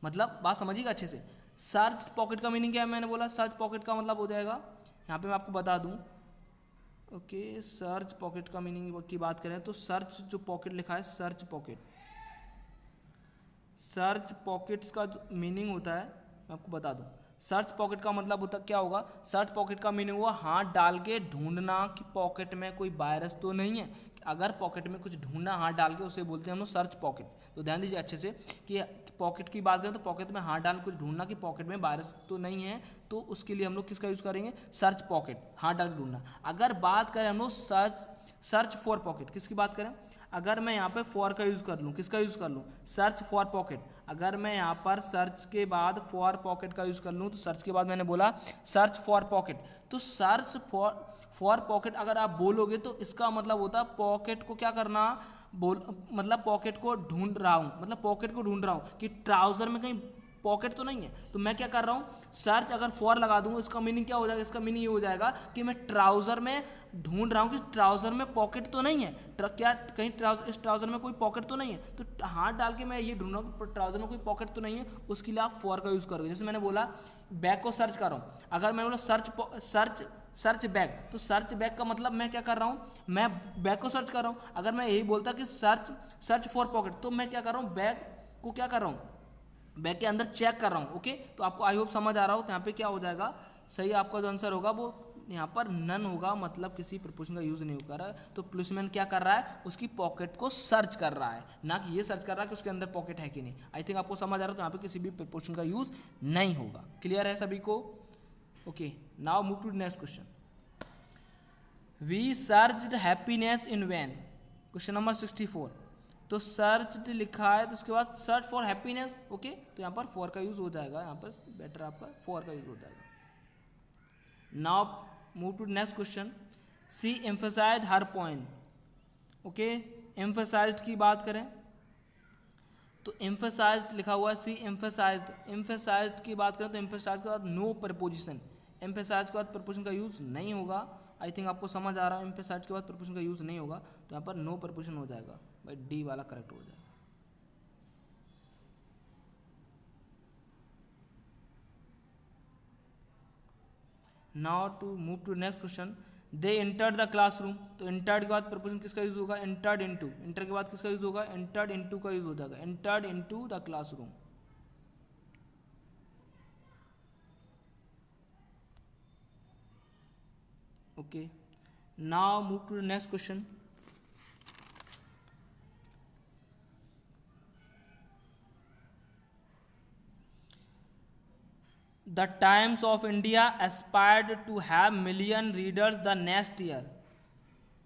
Speaker 1: मतलब बात समझिएगा अच्छे से। सर्च पॉकेट का मीनिंग क्या है, मैंने बोला सर्च पॉकेट का मतलब हो जाएगा, यहाँ पे मैं आपको बता दूं। ओके, सर्च पॉकेट का मीनिंग की बात करें तो सर्च जो पॉकेट लिखा है, सर्च पॉकेट्स का जो मीनिंग होता है मैं आपको बता दूं। सर्च पॉकेट का मतलब होता क्या होगा, सर्च पॉकेट का मीनिंग हुआ हाथ डाल के ढूंढना कि पॉकेट में कोई वायरस तो नहीं है। अगर पॉकेट में कुछ ढूंढना हाथ डाल के उसे बोलते हैं हम लोग सर्च पॉकेट। तो ध्यान दीजिए अच्छे से कि पॉकेट की बात करें तो पॉकेट में हाथ डाल कुछ ढूंढना कि पॉकेट में वायरस तो नहीं है, तो उसके लिए हम लोग किसका यूज़ करेंगे, सर्च पॉकेट, हाथ डाल के ढूंढना। अगर बात करें हम लोग सर्च फॉर पॉकेट, किसकी बात करें, अगर मैं यहाँ पे फॉर का यूज़ कर लूँ, किसका यूज़ कर लूँ, सर्च फॉर पॉकेट। अगर मैं यहाँ पर सर्च के बाद फॉर पॉकेट का यूज़ कर लूँ, तो सर्च के बाद मैंने बोला सर्च फॉर पॉकेट, तो सर्च फॉर पॉकेट अगर आप बोलोगे तो इसका मतलब होता है पॉकेट को क्या करना, मतलब पॉकेट को ढूंढ रहा हूँ, मतलब पॉकेट को ढूंढ रहा हूँ कि ट्राउज़र में कहीं पॉकेट तो नहीं है। तो मैं क्या कर रहा हूँ, सर्च अगर फॉर लगा दूंगा, इसका मीनिंग क्या हो जाएगा, इसका मीनिंग ये हो जाएगा कि मैं ट्राउज़र में ढूंढ रहा हूँ कि ट्राउज़र में पॉकेट तो नहीं है, क्या कहीं इस ट्राउज़र में कोई पॉकेट तो नहीं है। तो हाथ डाल के मैं ये ढूंढ रहा हूँ कि ट्राउज़र में कोई पॉकेट तो नहीं है, उसके लिए आप फॉर का यूज़ करोगे। जैसे मैंने बोला बैग को सर्च कर रहा हूँ, अगर मैंने बोला सर्च बैग, तो सर्च बैग का मतलब मैं क्या कर रहा हूँ, मैं बैग को सर्च कर रहा हूँ। अगर मैं यही बोलता कि सर्च फॉर पॉकेट, तो मैं क्या कर रहा हूँ, को क्या कर रहा हूँ, बैग के अंदर चेक कर रहा हूँ। ओके, तो आपको आई होप समझ आ रहा हो। तो यहाँ पे क्या हो जाएगा, सही आपका जो आंसर होगा वो यहाँ पर नन होगा, मतलब किसी प्रपोजन का यूज़ नहीं कर रहा है। तो पुलिसमैन क्या कर रहा है, उसकी पॉकेट को सर्च कर रहा है, ना कि ये सर्च कर रहा है कि उसके अंदर पॉकेट है कि नहीं। आई थिंक आपको समझ आ रहा है। तो यहाँ पे किसी भी प्रपोजन का यूज़ नहीं होगा। क्लियर है सभी को? Okay, now move to next question. We searched happiness in vain, question number 64। तो सर्च लिखा है, तो उसके बाद सर्च फॉर हैप्पीनेस। ओके, तो यहाँ पर फॉर का यूज़ हो जाएगा, यहाँ पर बेटर आपका फॉर का यूज़ हो जाएगा। Now move to next question. She emphasized her point. Okay, emphasized की बात करें तो एम्फसाइज्ड लिखा हुआ है, सी एम्फसाइज्ड। एम्फसाइज्ड की बात करें तो एम्फसाइज्ड के बाद नो प्रपोजिशन, एम्फसाइज्ड के बाद प्रपोजिशन का यूज़ नहीं होगा। आई थिंक आपको समझ आ रहा है, एम्फसाइज्ड के बाद प्रपोजिशन का यूज़ नहीं होगा, तो यहाँ पर नो प्रपोजिशन हो जाएगा भाई, डी वाला करेक्ट हो जाएगा। Now to move to next question. They entered the classroom. तो एंटर्ड के बाद प्रपोजिशन किसका यूज होगा, एंटर्ड इनटू। एंटर के बाद किसका यूज होगा, एंटर्ड इनटू का यूज हो जाएगा, entered into the classroom. Okay, now move to the next question. The Times of India aspired to have million readers the next year.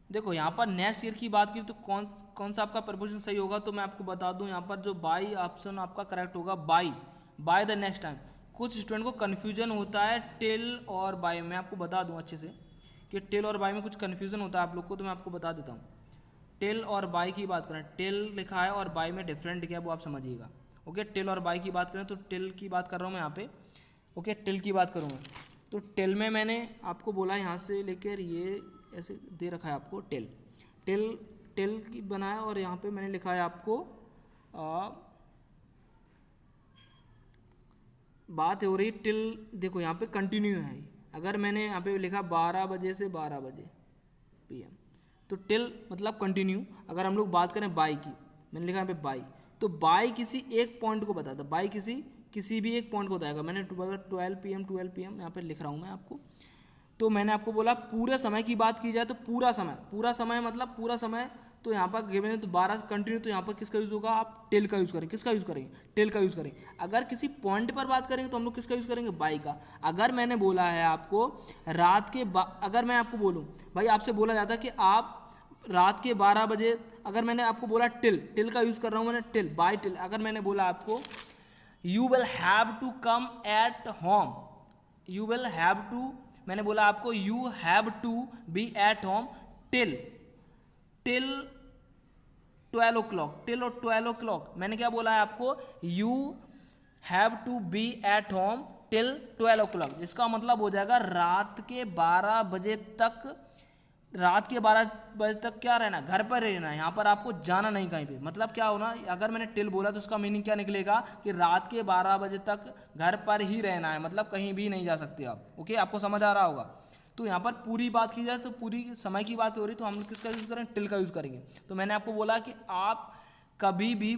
Speaker 1: देखो यहाँ पर नेक्स्ट ईयर की बात की तो कौन सा आपका प्रपोजिशन सही होगा, तो मैं आपको बता दूं यहाँ पर जो बाई ऑप्शन आपका करेक्ट होगा, बाय द नेक्स्ट टाइम। कुछ स्टूडेंट को कन्फ्यूजन होता है टिल और बाय, मैं आपको बता दूं अच्छे से कि टिल और बाय में कुछ कन्फ्यूजन होता है आप लोग को, तो मैं आपको बता देता हूँ। टिल और बाय की बात करें, टिल लिखा है और बाय में डिफरेंट क्या है वो आप समझिएगा। ओके, टिल और बाय की बात करें तो टिल की बात कर रहा हूँ मैं यहाँ पे। ओके, टिल की बात करूँगा तो टिल में मैंने आपको बोला यहाँ से लेकर ये ऐसे दे रखा है आपको टिल, टिल की बनाया और यहाँ पे मैंने लिखा है आपको बात हो रही टिल। देखो यहाँ पे कंटिन्यू है, अगर मैंने यहाँ पे लिखा 12 बजे से 12 बजे PM, तो टिल मतलब कंटिन्यू। अगर हम लोग बात करें बाई की, मैंने लिखा यहाँ पे बाई, तो बाई किसी एक पॉइंट को बताता, बाई किसी भी एक पॉइंट को बताएगा। मैंने 12 PM यहाँ पे लिख रहा हूँ मैं आपको। तो मैंने आपको बोला पूरे समय की बात की जाए तो पूरा समय मतलब पूरा समय, तो यहाँ पर गिवन है तो 12 कंटिन्यू, तो यहाँ पर किसका यूज़ होगा, आप टिल का यूज़ करेंगे। किसका यूज़ करेंगे, टिल का यूज़ करेंगे। अगर किसी पॉइंट पर बात करेंगे तो हम लोग किसका यूज़ करेंगे, बाई का। अगर मैंने बोला है आपको रात के अगर मैं आपको बोलूँ भाई, आपसे बोला जाता है कि आप रात के 12 बजे, अगर मैंने आपको बोला टिल का यूज़ कर रहा हूँ मैंने, टिल बाय टिल। अगर मैंने बोला आपको you will have to come at home, you will have to, मैंने बोला आपको you have to be at home till 12 o'clock, till और 12 o'clock। मैंने क्या बोला है आपको, you have to be at home till 12 o'clock, जिसका मतलब हो जाएगा रात के 12 बजे तक, रात के 12 बजे तक क्या रहना, घर पर रहना है, यहाँ पर आपको जाना नहीं कहीं पे। मतलब क्या होना, अगर मैंने टिल बोला तो उसका मीनिंग क्या निकलेगा कि रात के 12 बजे तक घर पर ही रहना है, मतलब कहीं भी नहीं जा सकते आप। ओके, आपको समझ आ रहा होगा। तो यहाँ पर पूरी बात की जाए तो पूरी समय की बात हो रही, तो हम लोग किसका यूज़ करेंगे, टिल का यूज़ करेंगे। तो मैंने आपको बोला कि आप कभी भी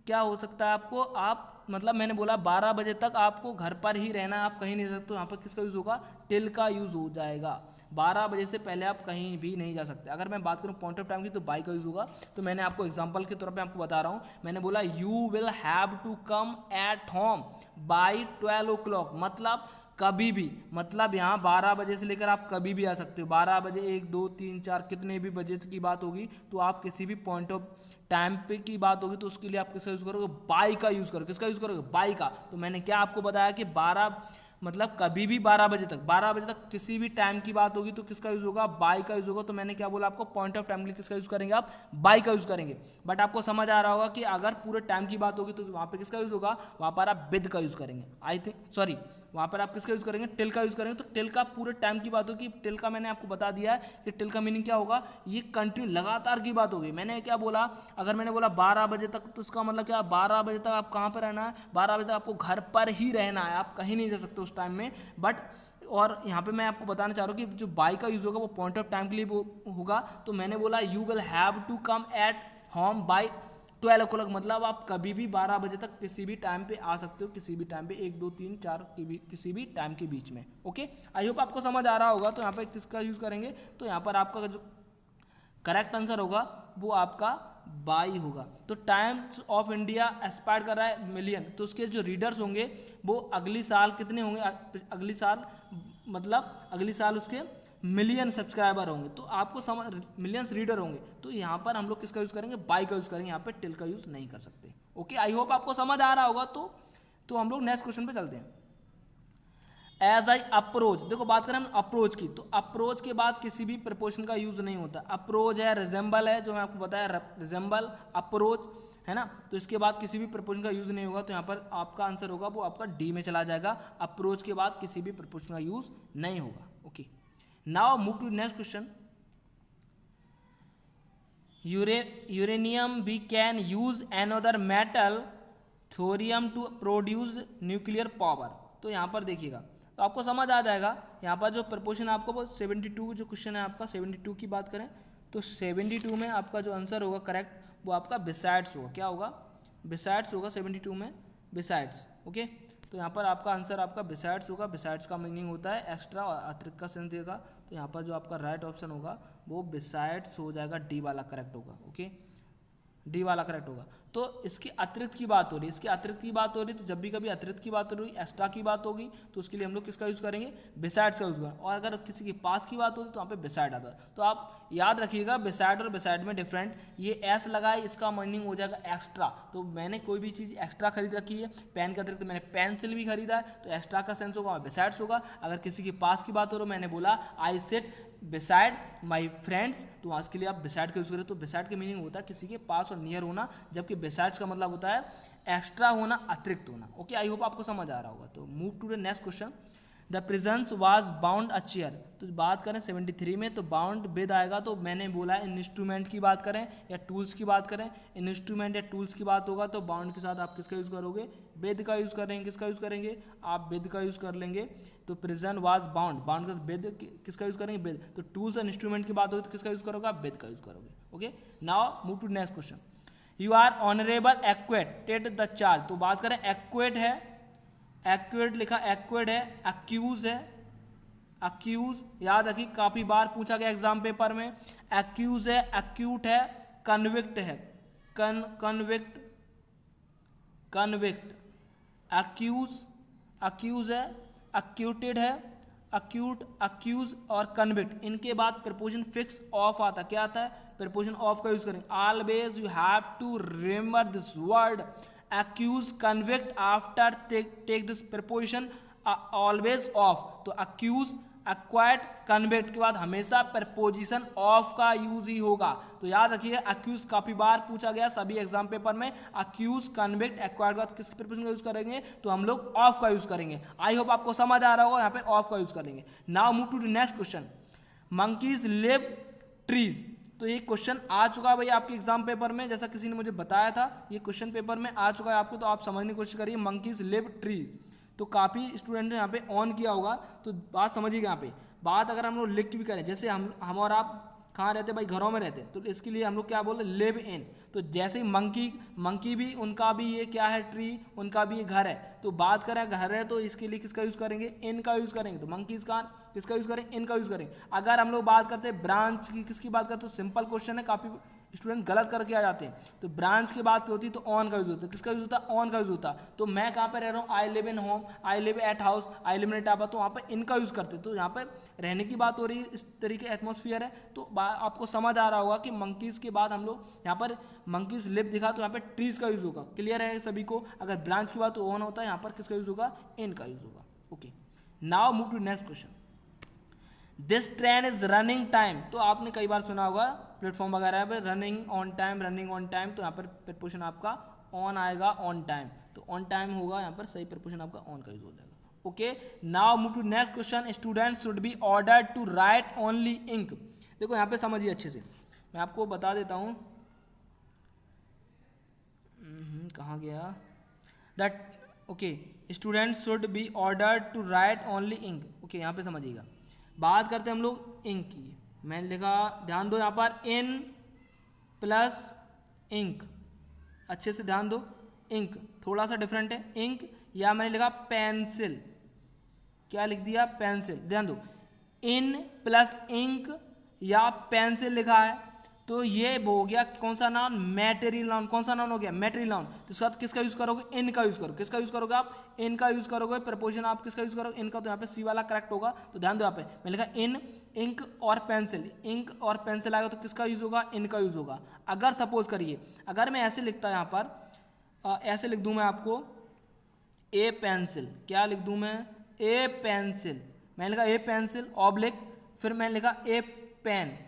Speaker 1: क्या हो सकता है आपको, आप मतलब मैंने बोला 12 बजे तक आपको घर पर ही रहना है, आप कहीं नहीं जा सकते, तो यहाँ पर किसका यूज़ होगा, टिल का यूज़ हो जाएगा। 12 बजे से पहले आप कहीं भी नहीं जा सकते। अगर मैं बात करूँ पॉइंट ऑफ टाइम की तो बाई का यूज़ होगा। तो मैंने आपको एग्जांपल के तौर पे आपको बता रहा हूँ, मैंने बोला you will have to come at home by 12 o'clock, मतलब कभी भी, मतलब यहाँ 12 बजे से लेकर आप कभी भी आ सकते हो। 12 बजे 1 2 3 4 कितने भी बजे की बात होगी, तो आप किसी भी पॉइंट ऑफ टाइम पे की बात होगी तो उसके लिए आप किसका यूज़ करोगे, बाई का यूज़ करोगे। किसका यूज़ करोगे, बाई का। तो मैंने क्या आपको बताया कि 12 मतलब कभी भी 12 बजे तक किसी भी टाइम की बात होगी तो किसका यूज़ होगा, बाई का यूज़ होगा। तो मैंने क्या बोला आपको, पॉइंट ऑफ टाइम के लिए किसका यूज़ करेंगे, आप बाई का यूज़ करेंगे। बट आपको समझ आ रहा होगा कि अगर पूरे टाइम की बात होगी तो वहाँ पे किसका यूज़ होगा, वहाँ पर आप विद का यूज़ करेंगे। आई थिंक सॉरी, वहाँ पर आप किसका यूज़ करेंगे, टिल का यूज़ करेंगे। तो टिल का पूरे टाइम की बात होगी, टिल का मैंने आपको बता दिया है कि टिल का मीनिंग क्या होगा, ये कंटिन्यू लगातार की बात होगी। मैंने क्या बोला, अगर मैंने बोला 12 बजे तक तो उसका मतलब क्या, 12 बजे तक आप कहाँ पर रहना है, 12 बजे तक आपको घर पर ही रहना है, आप कहीं नहीं जा सकते उस टाइम में। बट और यहाँ पे मैं आपको बताना चाह रहा हूँ कि जो बाई का यूज़ होगा वो पॉइंट ऑफ टाइम के लिए वो होगा। तो मैंने बोला you will have to come at home by 12 o'clock मतलब आप कभी भी 12 बजे तक किसी भी टाइम पे आ सकते हो, किसी भी टाइम पे 1 2 3 4 किसी भी टाइम के बीच में। ओके, आई होप आपको समझ आ रहा होगा। तो यहाँ पे किसका यूज़ करेंगे, तो यहाँ पर आपका जो करेक्ट आंसर होगा वो आपका 22 होगा। तो टाइम्स ऑफ इंडिया एक्सपायर कर रहा है मिलियन, तो उसके जो रीडर्स होंगे वो अगली साल कितने होंगे, अगली साल मतलब अगली साल उसके मिलियन सब्सक्राइबर होंगे। तो आपको समझ, मिलियंस रीडर होंगे, तो यहाँ पर हम लोग किसका यूज़ करेंगे, बाई का यूज़ करेंगे, यहाँ पर टिल का यूज़ नहीं कर सकते। ओके, आई होप आपको समझ आ रहा होगा। तो हम लोग नेक्स्ट क्वेश्चन पे चलते हैं। एज आई अप्रोच, देखो बात करें हम अप्रोच की, तो अप्रोच के बाद किसी भी प्रपोशन का यूज नहीं होता। अप्रोच है, रिजेंबल है, जो मैं आपको बताया रिजेंबल, अप्रोच है ना, तो इसके बाद किसी भी प्रपोशन का यूज नहीं होगा। तो यहाँ पर आपका आंसर होगा वो आपका डी में चला जाएगा। अप्रोच के बाद किसी भी प्रपोशन का यूज नहीं होगा। Okay, now move to next question. Uranium we can use another metal thorium to produce nuclear power. तो यहाँ पर देखिएगा तो आपको समझ आ जाएगा। यहाँ पर जो प्रपोशन आपको वो 72 जो क्वेश्चन है आपका 72 की बात करें तो 72 में आपका जो आंसर होगा करेक्ट वो आपका बिसाइड्स होगा। क्या होगा, बिसाइड्स होगा 72 में, बिसाइड्स। ओके, तो यहाँ पर आपका आंसर आपका बिसाइड्स होगा। बिसाइड्स का मीनिंग होता है एक्स्ट्रा और अतिरिक्त का सेंस देगा। तो यहाँ पर जो आपका राइट ऑप्शन होगा वो बिसाइड्स हो जाएगा, डी वाला करेक्ट होगा। ओके, डी वाला करेक्ट होगा। तो इसके अतिरिक्त की बात हो रही है, इसके अतिरिक्त की बात हो रही है, तो जब भी कभी अतिरिक्त की बात हो रही है, एक्स्ट्रा की बात होगी, तो उसके लिए हम लोग किसका यूज़ करेंगे, बिसाइड्स का यूज़ करेंगे। और अगर किसी के पास की बात होती तो वहाँ पे बिसाइड आता है। तो आप याद रखिएगा बिसाइड और बिसाइड में डिफरेंट, ये एस लगाए इसका मीनिंग हो जाएगा एक्स्ट्रा। तो मैंने कोई भी चीज़ एक्स्ट्रा खरीद रखी है, पेन के अतिरिक्त मैंने पेंसिल भी खरीदा है, तो एक्स्ट्रा का सेंस होगा बिसाइड्स होगा। अगर किसी के पास की बात हो रही, मैंने बोला आई सेट बिसाइड माई फ्रेंड्स, तो आज के लिए आप बिसाइड का यूज़ करें। तो बिसाइड का मीनिंग होता है किसी के पास और नियर होना, जबकि बिसाइड्स का मतलब होता है एक्स्ट्रा होना, अतिरिक्त होना। ओके, आई होप आपको समझ आ रहा होगा। तो move to the next question. The prisons was bound a chair, तो बात करें 73 में तो बाउंड विद आएगा। तो मैंने बोला इंस्ट्रूमेंट की बात करें या टूल्स की बात करें, इंस्ट्रूमेंट या टूल्स की बात होगा तो बाउंड के साथ आप किसका यूज़ करोगे, विद का यूज़ करेंगे। किसका यूज़ करेंगे, आप विद का यूज़ कर लेंगे। तो प्रिजन वाज बाउंड, बाउंड का विद किसका यूज़ करेंगे, विद। तो टूल्स एंड इंस्ट्रूमेंट की बात होगी तो किसका यूज़ करोगे, आप विद का यूज़ करोगे। Okay, now move to next question. You are honourable acquitted the charge, तो बात करें एक्वेट है, एक्वेट लिखा, एक्वेट है, अक्यूज है, अक्यूज याद रखिए काफ़ी बार पूछा गया एग्जाम पेपर में। अक्यूज है, अक्यूट है, कन्विक्ट है, कन्विक्ट, कन्विक्ट, अक्यूज, अक्यूज है, अक्यूटेड है, अक्यूट, अक्यूज और कन्विक्ट। इनके बाद प्रपोजन फिक्स ऑफ आता, क्या आता है, प्रपोजन ऑफ का यूज करेंगे। Always you have to remember this word accuse convict after take this preposition always of। तो accuse, acquired, convict के बाद हमेशा प्रपोजिशन ऑफ का यूज ही होगा। तो याद रखिए accuse काफी बार पूछा गया सभी एग्जाम पेपर में। accuse, convict, acquired के बाद किस प्रपोजिशन का यूज करेंगे, तो हम लोग ऑफ का यूज करेंगे। आई होप आपको समझ आ रहा होगा, यहाँ पे ऑफ का यूज करेंगे। Now move to the next question. Monkeys live trees, तो ये क्वेश्चन आ चुका है भाई आपके एग्जाम पेपर में, जैसा किसी ने मुझे बताया था ये क्वेश्चन पेपर में आ चुका है आपको, तो आप समझने की कोशिश करिए। मंकीज लिव ट्री, तो काफ़ी स्टूडेंट ने यहाँ पे ऑन किया होगा, तो बात समझिएगा। यहाँ पे बात अगर हम लोग लिख भी करें, जैसे हम और आप कहाँ रहते भाई, घरों में रहते, तो इसके लिए हम लोग क्या बोलते, लिव इन। तो जैसे ही मंकी भी, उनका भी ये क्या है, ट्री, उनका भी ये घर है। तो बात करें घर है तो इसके लिए किसका यूज़ करेंगे, इन का यूज़ करेंगे। तो मंकीज का किसका यूज़ करेंगे, इन का यूज़ करेंगे। अगर हम लोग बात करते हैं ब्रांच की, किसकी बात करते हैं, तो सिंपल क्वेश्चन है, काफ़ी स्टूडेंट गलत करके आ जाते हैं। तो ब्रांच की बात होती है तो ऑन का यूज़ होता है। किसका यूज़ होता है, ऑन का यूज़ होता है। तो मैं कहाँ पे रह रहा हूँ, I live in home, I live at house, I live in टापा, तो वहाँ पर इनका यूज़ करते हैं। तो यहाँ पर रहने की बात हो रही है, इस तरीके एटमॉस्फेयर है। तो आपको समझ आ रहा होगा कि मंकीज़ के बाद हम लोग यहाँ पर मंकीज़ लिव दिखा तो यहाँ पे ट्रीज का यूज़ होगा। क्लियर है सभी को। अगर ब्रांच की बात तो ऑन होता है, यहाँ पर किसका यूज़ होगा, इन का यूज़ होगा। Okay, now move to next question. This train is running time, तो आपने कई बार सुना होगा प्लेटफॉर्म वगैरह पे running on time, running on time, तो यहाँ पर प्रपोजन आपका ऑन आएगा, ऑन टाइम। तो ऑन टाइम होगा यहाँ पर, सही प्रपोजन आपका ऑन का यूज हो जाएगा। Okay, now move to next question. Student should be order to write only ink, देखो यहाँ पे समझिए अच्छे से, मैं आपको बता देता हूँ। कहाँ गया that, okay, student should be order to write only ink. Okay, यहाँ पे समझिएगा, बात करते हैं हम लोग इंक की। मैंने लिखा, ध्यान दो यहाँ पर इन प्लस इंक, अच्छे से ध्यान दो, इंक थोड़ा सा डिफरेंट है, इंक या मैंने लिखा पेंसिल, क्या लिख दिया पेंसिल, ध्यान दो, इन प्लस इंक या पेंसिल लिखा है तो ये हो गया कौन सा नाउन, मैटेरियल नाउन, कौन सा नाउन हो गया मैटेरियल नाउन। तो इसके बाद किसका यूज करोगे, इन का यूज करो, किसका यूज करोगे आप, इन का यूज करोगे, प्रपोजन आप किसका यूज करोगे, इन का, तो यहाँ पे सी वाला करेक्ट होगा। तो ध्यान दो यहाँ पे मैं लिखा इन, इंक और पेंसिल, इंक और पेंसिल आएगा तो किसका यूज होगा, इन का यूज होगा। अगर सपोज करिए अगर मैं ऐसे लिखता यहाँ पर ऐसे लिख दूं मैं आपको ए पेंसिल, क्या लिख दूं मैं, ए पेंसिल, मैंने लिखा ए पेंसिल ऑब्लिक, फिर मैंने लिखा ए पेन,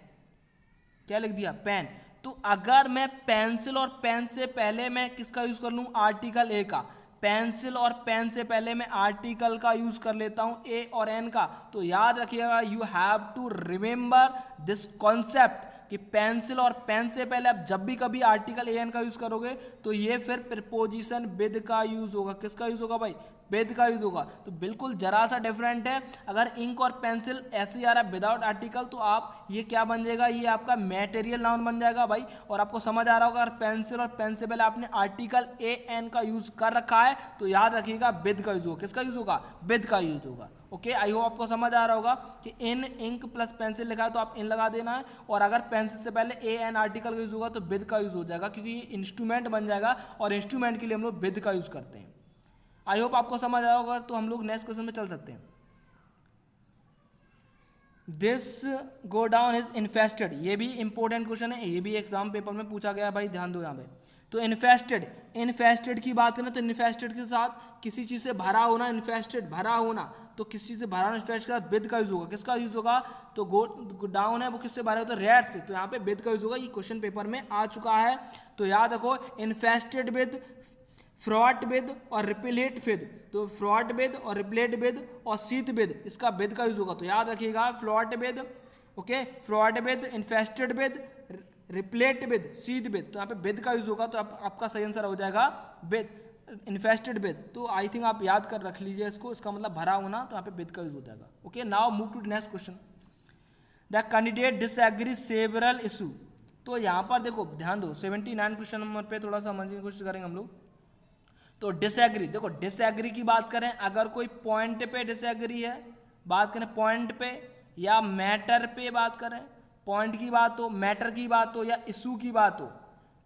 Speaker 1: क्या लिख दिया पेन। तो अगर मैं पेंसिल और पेन से पहले मैं किसका यूज कर लूं, आर्टिकल ए का, पेंसिल और पेन से पहले मैं आर्टिकल का यूज कर लेता हूं ए और एन का, तो याद रखिएगा you have to remember this concept कि पेंसिल और पेन से पहले आप जब भी कभी आर्टिकल ए एन का यूज करोगे तो ये फिर प्रीपोजिशन विद का यूज होगा, किसका यूज होगा भाई, विद का यूज होगा। तो बिल्कुल जरा सा डिफरेंट है, अगर इंक और पेंसिल ऐसे ही आ रहा है विदाउट आर्टिकल तो आप ये क्या बन जाएगा, ये आपका मैटेरियल नाउन बन जाएगा भाई। और आपको समझ आ रहा होगा अगर पेंसिल और पेन से पहले आपने आर्टिकल ए एन का यूज कर रखा है तो याद रखिएगा विद का यूज होगा, किसका यूज होगा, विद का यूज होगा। ओके, आई होप आपको समझ आ रहा होगा कि इन, इंक प्लस पेंसिल लिखा है तो आप इन लगा देना है, और अगर पेंसिल से पहले ए एन आर्टिकल का यूज होगा तो विद का यूज हो जाएगा, क्योंकि ये इंस्ट्रूमेंट बन जाएगा और इंस्ट्रूमेंट के लिए हम लोग विद का यूज करते हैं। आई होप आपको समझ आ रहा होगा। तो हम लोग नेक्स्ट क्वेश्चन में चल सकते हैं। दिस गोडाउन इज इन्फेस्टेड, ये भी इंपॉर्टेंट क्वेश्चन है, ये भी एग्जाम पेपर में पूछा गया भाई, ध्यान दो यहाँ पे। तो इन्फेस्टेड, इन्फेस्टेड की बात करें तो इन्फेस्टेड के साथ किसी चीज़ से भरा होना, इन्फेस्टेड भरा होना, तो किसी चीज़ से भरा होना इन्फेस्ट के साथ विद का यूज होगा, किसका यूज होगा, तो गोडाउन है वो किससे भरा होता है, रेड से, तो यहाँ पे विद का यूज होगा। ये क्वेश्चन पेपर में आ चुका है, तो याद रखो इन्फेस्टेड विद, फ्रॉट विद और रिप्लेट विद, तो फ्रॉट विद और रिप्लेट विद और शीत विद, इसका विद का यूज होगा। तो याद रखिएगा fraught with, okay, fraught with, infested with, replete with, sheet with, तो यहाँ पे विद का यूज होगा। तो आपका सही आंसर हो जाएगा विद, इन्फेस्टेड विद। तो आई थिंक आप याद कर रख लीजिए इसको, इसका मतलब भरा होना, तो यहाँ पे विद का यूज हो जाएगा। Okay, now move to next question. The candidate disagree several issue, तो यहाँ पर देखो ध्यान दो 79 क्वेश्चन नंबर पे थोड़ा समझने की कोशिश करेंगे हम लोग। तो डिसएग्री, देखो डिसएग्री की बात करें, अगर कोई पॉइंट पे डिसएग्री है, बात करें पॉइंट पे या मैटर पे बात करें, पॉइंट की बात हो, मैटर की बात हो या इशू की बात हो,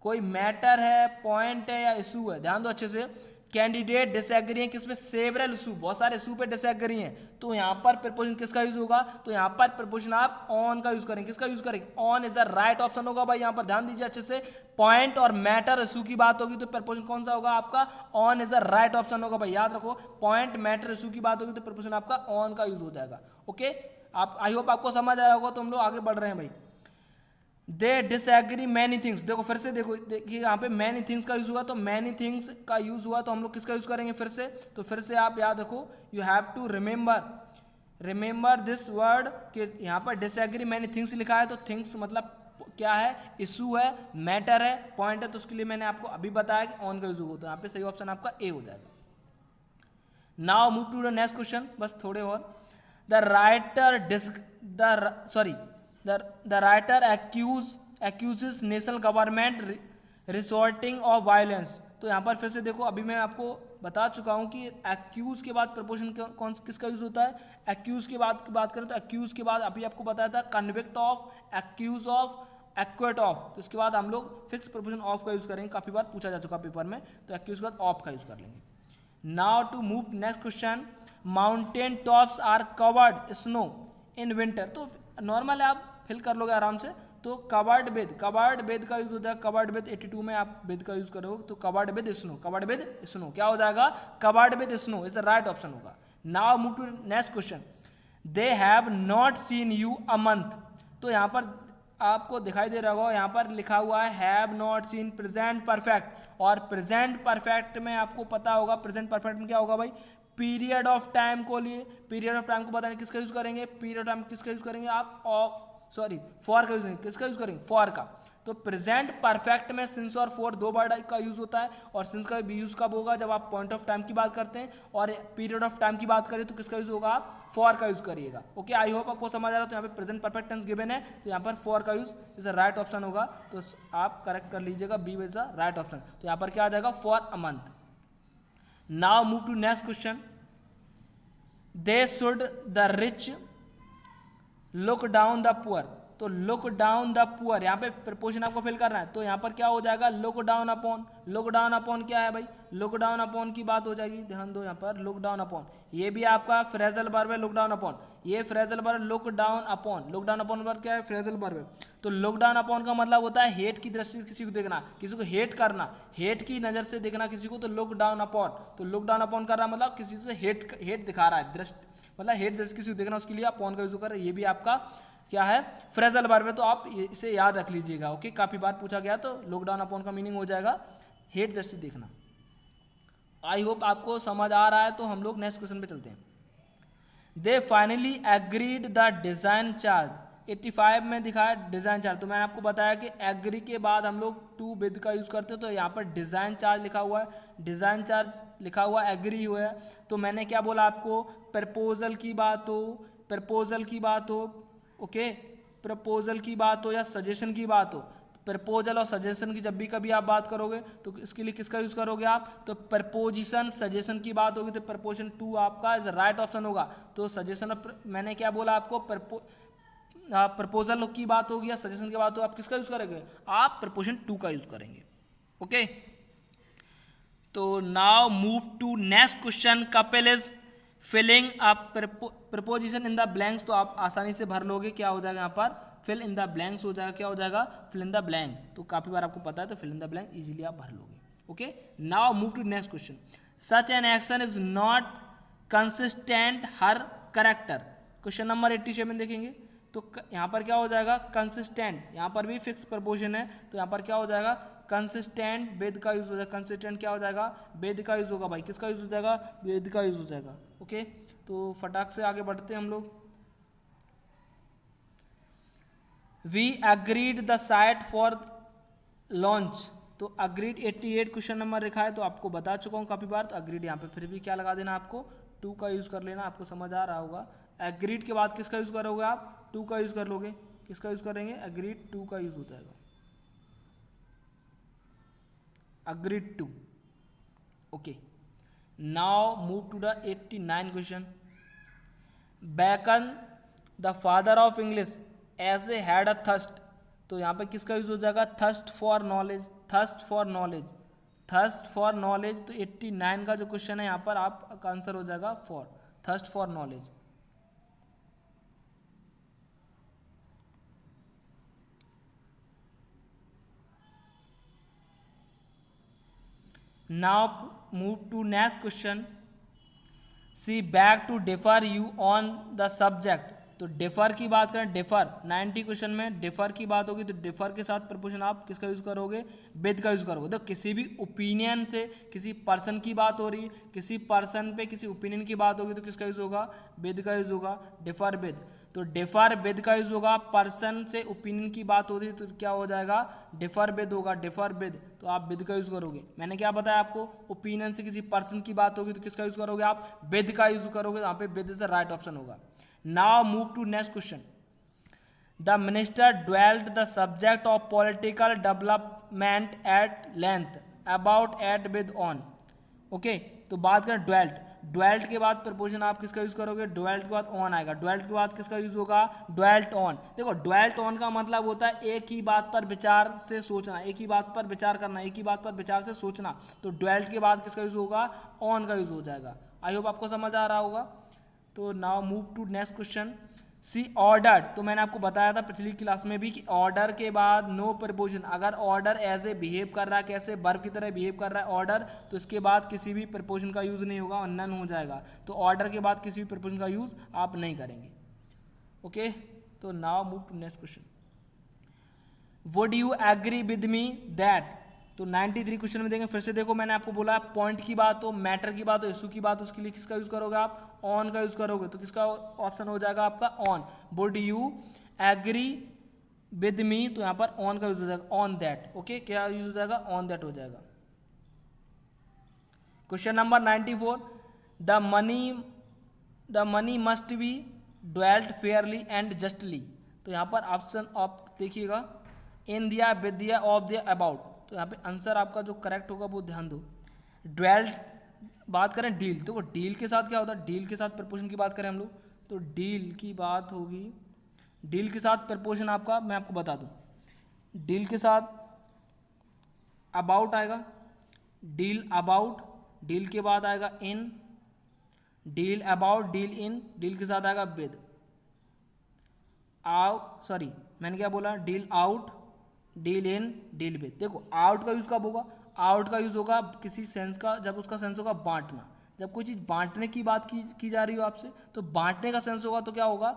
Speaker 1: कोई मैटर है, पॉइंट है या इशू है, ध्यान दो अच्छे से। कैंडिडेट डिसएग्री है किसमें, सेवरल इशू, बहुत सारे इशू पे डिसएग्री हैं, तो यहाँ पर प्रपोजन किसका यूज होगा, तो यहाँ पर प्रपोजन आप ऑन का यूज करेंगे, किसका यूज करेंगे, on is the right option होगा भाई। यहाँ पर ध्यान दीजिए अच्छे से, पॉइंट और मैटर इशू की बात होगी तो प्रपोजन कौन सा होगा आपका, on is the right option होगा भाई। याद रखो पॉइंट मैटर इशू की बात होगी तो प्रपोजन आपका ऑन का यूज हो जाएगा। ओके, आप आई होप आपको समझ आया होगा। तो हम लोग आगे बढ़ रहे हैं भाई। दे डिसएग्री मैनी थिंग्स, देखो फिर से देखो, देखिए यहाँ पे मैनी थिंग्स का यूज हुआ, तो मैनी थिंग्स का यूज हुआ तो हम लोग किसका यूज करेंगे फिर से, तो फिर से आप याद रखो you have to remember this word कि यहाँ पर डिसएग्री मैनी थिंग्स लिखा है, तो थिंग्स मतलब क्या है, इशू है, मैटर है, पॉइंट है, तो उसके लिए मैंने आपको अभी बताया कि ऑन का यूज होगा, तो यहाँ पे सही ऑप्शन आपका ए हो जाएगा। Now move to the next question, बस थोड़े और। The writer accuses national government resorting of violence, तो यहाँ पर फिर से देखो, अभी मैं आपको बता चुका हूँ कि एक्यूज के बाद प्रपोजन कौन किसका यूज होता है, एक्यूज की बात करें तो एक्यूज के बाद अभी आपको बताया था convict of, accuse of, acquit of, तो इसके बाद हम लोग फिक्स प्रपोजन ऑफ का यूज करेंगे, काफी बार पूछा जा चुका पेपर में, तो एक्यूज के बाद ऑफ का यूज कर लेंगे। Now to move next question. Mountain tops are covered snow in winter, तो नॉर्मल है आप फिल कर लोगे आराम से। तो कवर्ड विद का यूज होता है, कवर्ड विद 82 में आप विद का यूज करोगे, तो कवर्ड विद स्नो क्या हो जाएगा, covered with snow is right option होगा। Now move to next question. They have not seen you a month, तो यहाँ पर आपको दिखाई दे रहा होगा, यहाँ पर लिखा हुआ है have not scene present perfect, और प्रेजेंट परफेक्ट में आपको पता होगा प्रेजेंट परफेक्ट में क्या होगा भाई, पीरियड ऑफ टाइम को लिए, पीरियड ऑफ टाइम को बताने किसका यूज करेंगे, पीरियड ऑफ टाइम किसका यूज करेंगे आप, ऑफ सॉरी फॉर का यूज नहीं, किसका यूज करेंगे, फॉर का। तो प्रेजेंट परफेक्ट में सिंस और फॉर दो वर्ड का यूज होता है, और सिंस का भी यूज कब होगा, जब आप पॉइंट ऑफ टाइम की बात करते हैं, और पीरियड ऑफ टाइम की बात करें तो किसका यूज होगा, आप फॉर का यूज करिएगा। ओके, आई होप आपको समझ आ रहा है। तो यहाँ पे प्रेजेंट परफेक्ट टेंस गिवन है, तो यहाँ पर फॉर का यूज इज राइट ऑप्शन होगा, तो आप करेक्ट कर लीजिएगा, B is the right option. तो यहाँ पर क्या आ जाएगा, for a month. Now move to next question. They should the rich look down the poor. तो लुक डाउन द पुअर, यहाँ पे प्रपोजन आपको फिल करना है, तो यहाँ पर क्या हो जाएगा, look down upon. Look down upon क्या है भाई, लुक डाउन अपॉन की बात हो जाएगी, ध्यान दो यहाँ पर लुक डाउन अपॉन, ये भी आपका फ्रेजल वर्ब है, लुक डाउन अपॉन, ये phrasal verb look down upon. Look down upon verb क्या है, फ्रेजल वर्ब है। तो लुक डाउन अपॉन का मतलब होता है हेट की दृष्टि से किसी को देखना, किसी को हेट करना, हेट की नज़र से देखना किसी को, तो लुक डाउन अपॉन। तो लुक डाउन अपॉन कर रहा मतलब किसी से हेट दिखा रहा है, दृष्टि मतलब हेट दृष्टि किसी को देखना, उसके लिए अपॉन का यूज कर रहे हैं, ये भी आपका क्या है, फ्रेजल वर्ब है। तो आप इसे याद रख लीजिएगा। ओके, काफ़ी बार पूछा गया, तो लुक डाउन अपॉन का मीनिंग हो जाएगा हेट दृष्टि देखना। आई होप आपको समझ आ रहा है। तो हम लोग नेक्स्ट क्वेश्चन पे चलते हैं। They finally agreed the design charge. 85 में दिखाया डिज़ाइन चार्ज, तो मैंने आपको बताया कि एग्री के बाद हम लोग टू विद का यूज़ करते हैं, तो यहाँ पर डिज़ाइन चार्ज लिखा हुआ है, डिज़ाइन चार्ज लिखा हुआ एग्री हुआ है। तो मैंने क्या बोला आपको, प्रपोजल की बात हो, प्रपोजल की बात हो, ओके, प्रपोजल की बात हो या सजेशन की बात हो, प्रपोजल और सजेशन की जब भी कभी आप बात करोगे तो इसके लिए किसका यूज़ करोगे आप, तो प्रपोजिशन सजेशन की बात होगी तो प्रपोजिशन टू आपका इज राइट ऑप्शन होगा। तो सजेशन, मैंने क्या बोला आपको, प्रपोजल की बात होगी या सजेशन की बात हो, आप किसका यूज़ करेंगे, आप प्रपोजिशन टू का यूज़ करेंगे। ओके, तो now move to next question. Kapil is filling up preposition in the blanks. तो आप आसानी से भर लोगे, क्या हो जाएगा यहाँ पर, फिल इन द ब्लैंक्स हो जाएगा, क्या हो जाएगा, फिल इन द ब्लैंक। तो काफ़ी बार आपको पता है, तो fill in the blank easily आप भर लोगे। Okay, now move to next question. Such an action is not consistent her character. Question number 87 देखेंगे, तो यहाँ पर क्या हो जाएगा, कंसिस्टेंट, यहाँ पर भी फिक्स प्रपोजिशन है, तो यहाँ पर क्या हो जाएगा, कंसिस्टेंट वेद का यूज हो जाएगा। कंसिस्टेंट क्या हो जाएगा, वेद का यूज होगा भाई, किसका यूज हो जाएगा, वेद का यूज हो जाएगा। ओके, तो फटाक से आगे बढ़ते हैं हम लोग। We agreed the site for launch. तो अग्रीड 88 क्वेश्चन नंबर लिखा है, तो आपको बता चुका हूँ काफ़ी बार। तो अग्रीड यहाँ पे फिर भी क्या लगा देना, आपको टू का यूज़ कर लेना, आपको समझ आ रहा होगा। एग्रीड के बाद किसका यूज़ करोगे आप, टू का यूज़ कर लोगे, किसका यूज़ करेंगे, एग्रीड टू का यूज़ हो जाएगा, agreed to. Okay, now move to the 89 question. Bacon the father of English essay had a thirst. तो यहाँ पे किसका यूज हो जाएगा, thirst for knowledge, thirst for knowledge, thirst for knowledge. तो 89 का जो क्वेश्चन है यहाँ पर आपका आंसर हो जाएगा for, thirst for knowledge. Now move to next question. See back to differ you on the subject. तो डिफर की बात करें, डिफर 90 क्वेश्चन में डिफर की बात होगी, तो डिफर के साथ प्रपोजन आप किसका यूज़ करोगे, विद का यूज़ करोगे। तो किसी भी ओपिनियन से किसी पर्सन की बात हो रही है, किसी पर्सन पे किसी ओपिनियन की बात होगी, तो किसका यूज़ होगा, विद का यूज़ होगा, डिफर विद। तो डिफर विद का यूज़ होगा, पर्सन से ओपिनियन की बात हो रही है तो क्या हो जाएगा, डिफर विद होगा, डिफर विद। तो आप विद का यूज़ करोगे। मैंने क्या बताया आपको, ओपिनियन से किसी पर्सन की बात होगी तो किसका यूज़ करोगे, आप विद का यूज़ करोगे। यहाँ पे विद से राइट ऑप्शन होगा। Now move to next question. The minister dwelt the subject of political development at length about at with on. Okay, तो बात करें ड्वेल्ट, ड्वेल्ट के बाद प्रपोजन आप किसका यूज करोगे, ड्वेल्ट के बाद ऑन आएगा, ड्वेल्ट के बाद किसका यूज होगा, ड्वेल्ट ऑन। देखो ड्वेल्ट ऑन का मतलब होता है एक ही बात पर विचार से सोचना, एक ही बात पर विचार करना, एक ही बात पर विचार से सोचना। तो ड्वेल्ट के बाद किसका यूज होगा, ऑन का यूज हो जाएगा। आई होप आपको समझ आ रहा होगा। तो now move to next question. See order, तो मैंने आपको बताया था पिछली क्लास में भी कि ऑर्डर के बाद नो प्रपोजन, अगर ऑर्डर एज ए बिहेव कर रहा है, कैसे वर्ब की तरह बिहेव कर रहा है ऑर्डर, तो इसके बाद किसी भी प्रपोजन का यूज़ नहीं होगा और नन हो जाएगा। तो ऑर्डर के बाद किसी भी प्रपोजन का यूज़ आप नहीं करेंगे। ओके, तो now move to next question. Would you agree with me that. तो 93 क्वेश्चन में देखें, फिर से देखो मैंने आपको बोला पॉइंट की बात हो, मैटर की बात हो, इशू की बात हो, उसके लिए किसका यूज़ करोगे आप, ऑन का यूज़ करोगे। तो किसका ऑप्शन हो जाएगा आपका on. Would you agree with me, तो यहाँ पर ऑन का यूज हो जाएगा, ऑन दैट। ओके, क्या यूज हो जाएगा, ऑन दैट हो जाएगा। Question number 94, the money must be dwelt fairly and justly, तो यहाँ पर ऑप्शन आप देखिएगा, इन दिया, विद दिया, ऑफ दिया, अबाउट, तो यहाँ पे आंसर आपका जो करेक्ट होगा वो ध्यान दो। ड्वेल्ट बात करें डील, तो वो डील के साथ क्या होता है, डील के साथ प्रपोजन की बात करें हम लोग, तो डील की बात होगी, डील के साथ प्रपोजन आपका मैं आपको बता दूं, डील के साथ अबाउट आएगा, डील अबाउट, डील के बाद आएगा in, deal about, deal in, deal के साथ आएगा विद, सॉरी मैंने क्या बोला, deal out, deal in, deal with. देखो आउट का यूज कब होगा, आउट का यूज होगा किसी सेंस का, जब उसका सेंस होगा बांटना, जब कोई चीज़ बांटने की बात की जा रही हो आपसे, तो बांटने का सेंस होगा तो क्या होगा,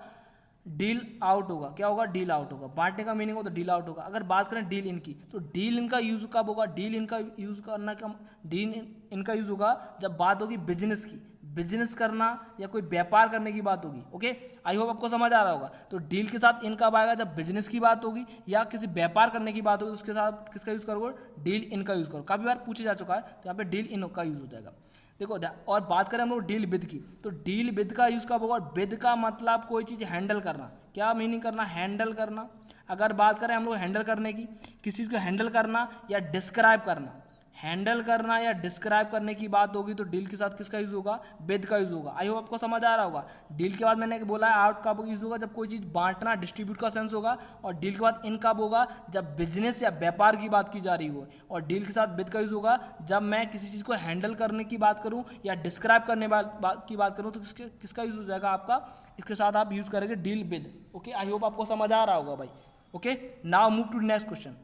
Speaker 1: डील आउट होगा, क्या होगा, डील आउट होगा। बांटने का मीनिंग हो तो डील आउट होगा। अगर बात करें डील इन की, तो डील इन का यूज कब होगा, डील इन का यूज करना का, डील इन का यूज होगा जब बात होगी बिजनेस की, बिजनेस करना या कोई व्यापार करने की बात होगी। ओके, आई होप आपको समझ आ रहा होगा। तो डील के साथ इन कब आएगा, जब बिजनेस की बात होगी या किसी व्यापार करने की बात होगी, उसके साथ किसका यूज करोगे, डील इन का यूज करो। काफी बार पूछे जा चुका है, तो यहाँ पे डील इन का यूज हो जाएगा। देखो और बात करें हम लोग डील विद की, तो डील विद का यूज कब होगा, विद का मतलब कोई चीज़ हैंडल करना। क्या मीनिंग करना, हैंडल करना। अगर बात करें हम लोग हैंडल करने की, किसी चीज़ को हैंडल करना या डिस्क्राइब करना, हैंडल करना या डिस्क्राइब करने की बात होगी तो डील के साथ किसका यूज होगा, विद का यूज होगा। आई होप आपको समझ आ रहा होगा। डील के बाद मैंने बोला आउट कब यूज होगा, जब कोई चीज़ बांटना, डिस्ट्रीब्यूट का सेंस होगा। और डील के बाद इन कब होगा, जब बिजनेस या व्यापार की बात की जा रही हो। और डील के साथ विद का यूज होगा जब मैं किसी चीज़ को हैंडल करने की बात करूँ या डिस्क्राइब करने की बात करूँ, तो किसका यूज हो जाएगा आपका, इसके साथ आप यूज करेंगे deal with. Okay, I hope आपको समझ आ रहा होगा भाई। Okay, now move to next question.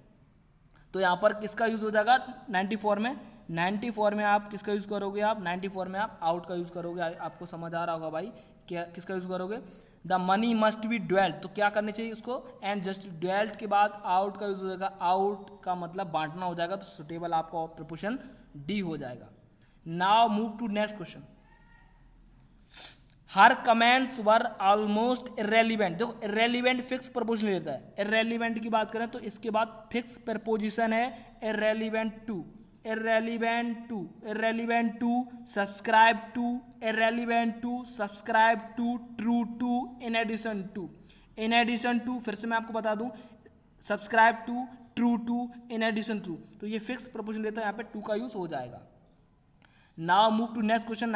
Speaker 1: तो यहाँ पर किसका यूज हो जाएगा 94 में, 94 में आप किसका यूज करोगे, आप 94 में आप आउट का यूज करोगे। आपको समझ आ रहा होगा भाई, क्या किसका यूज करोगे, the money must be dwelt, तो क्या करनी चाहिए उसको, एंड जस्ट ड्वेल्ट के बाद आउट का यूज हो जाएगा। आउट का मतलब बांटना हो जाएगा, तो सुटेबल आपका प्रपोजन डी हो जाएगा। Now move to next question. Her comments were almost irrelevant, देखो इरेलीवेंट फिक्स प्रपोजिशन लेता है। इरेलीवेंट की बात करें तो इसके बाद फिक्स प्रपोजिशन है irrelevant to, irrelevant to, irrelevant to, subscribe to, irrelevant to, subscribe to, true to, in addition to. In addition to फिर से मैं आपको बता दूं, subscribe to, true to, in addition to, तो ये फिक्स प्रपोजिशन लेता है, यहाँ पे टू का यूज हो जाएगा। Now move to next question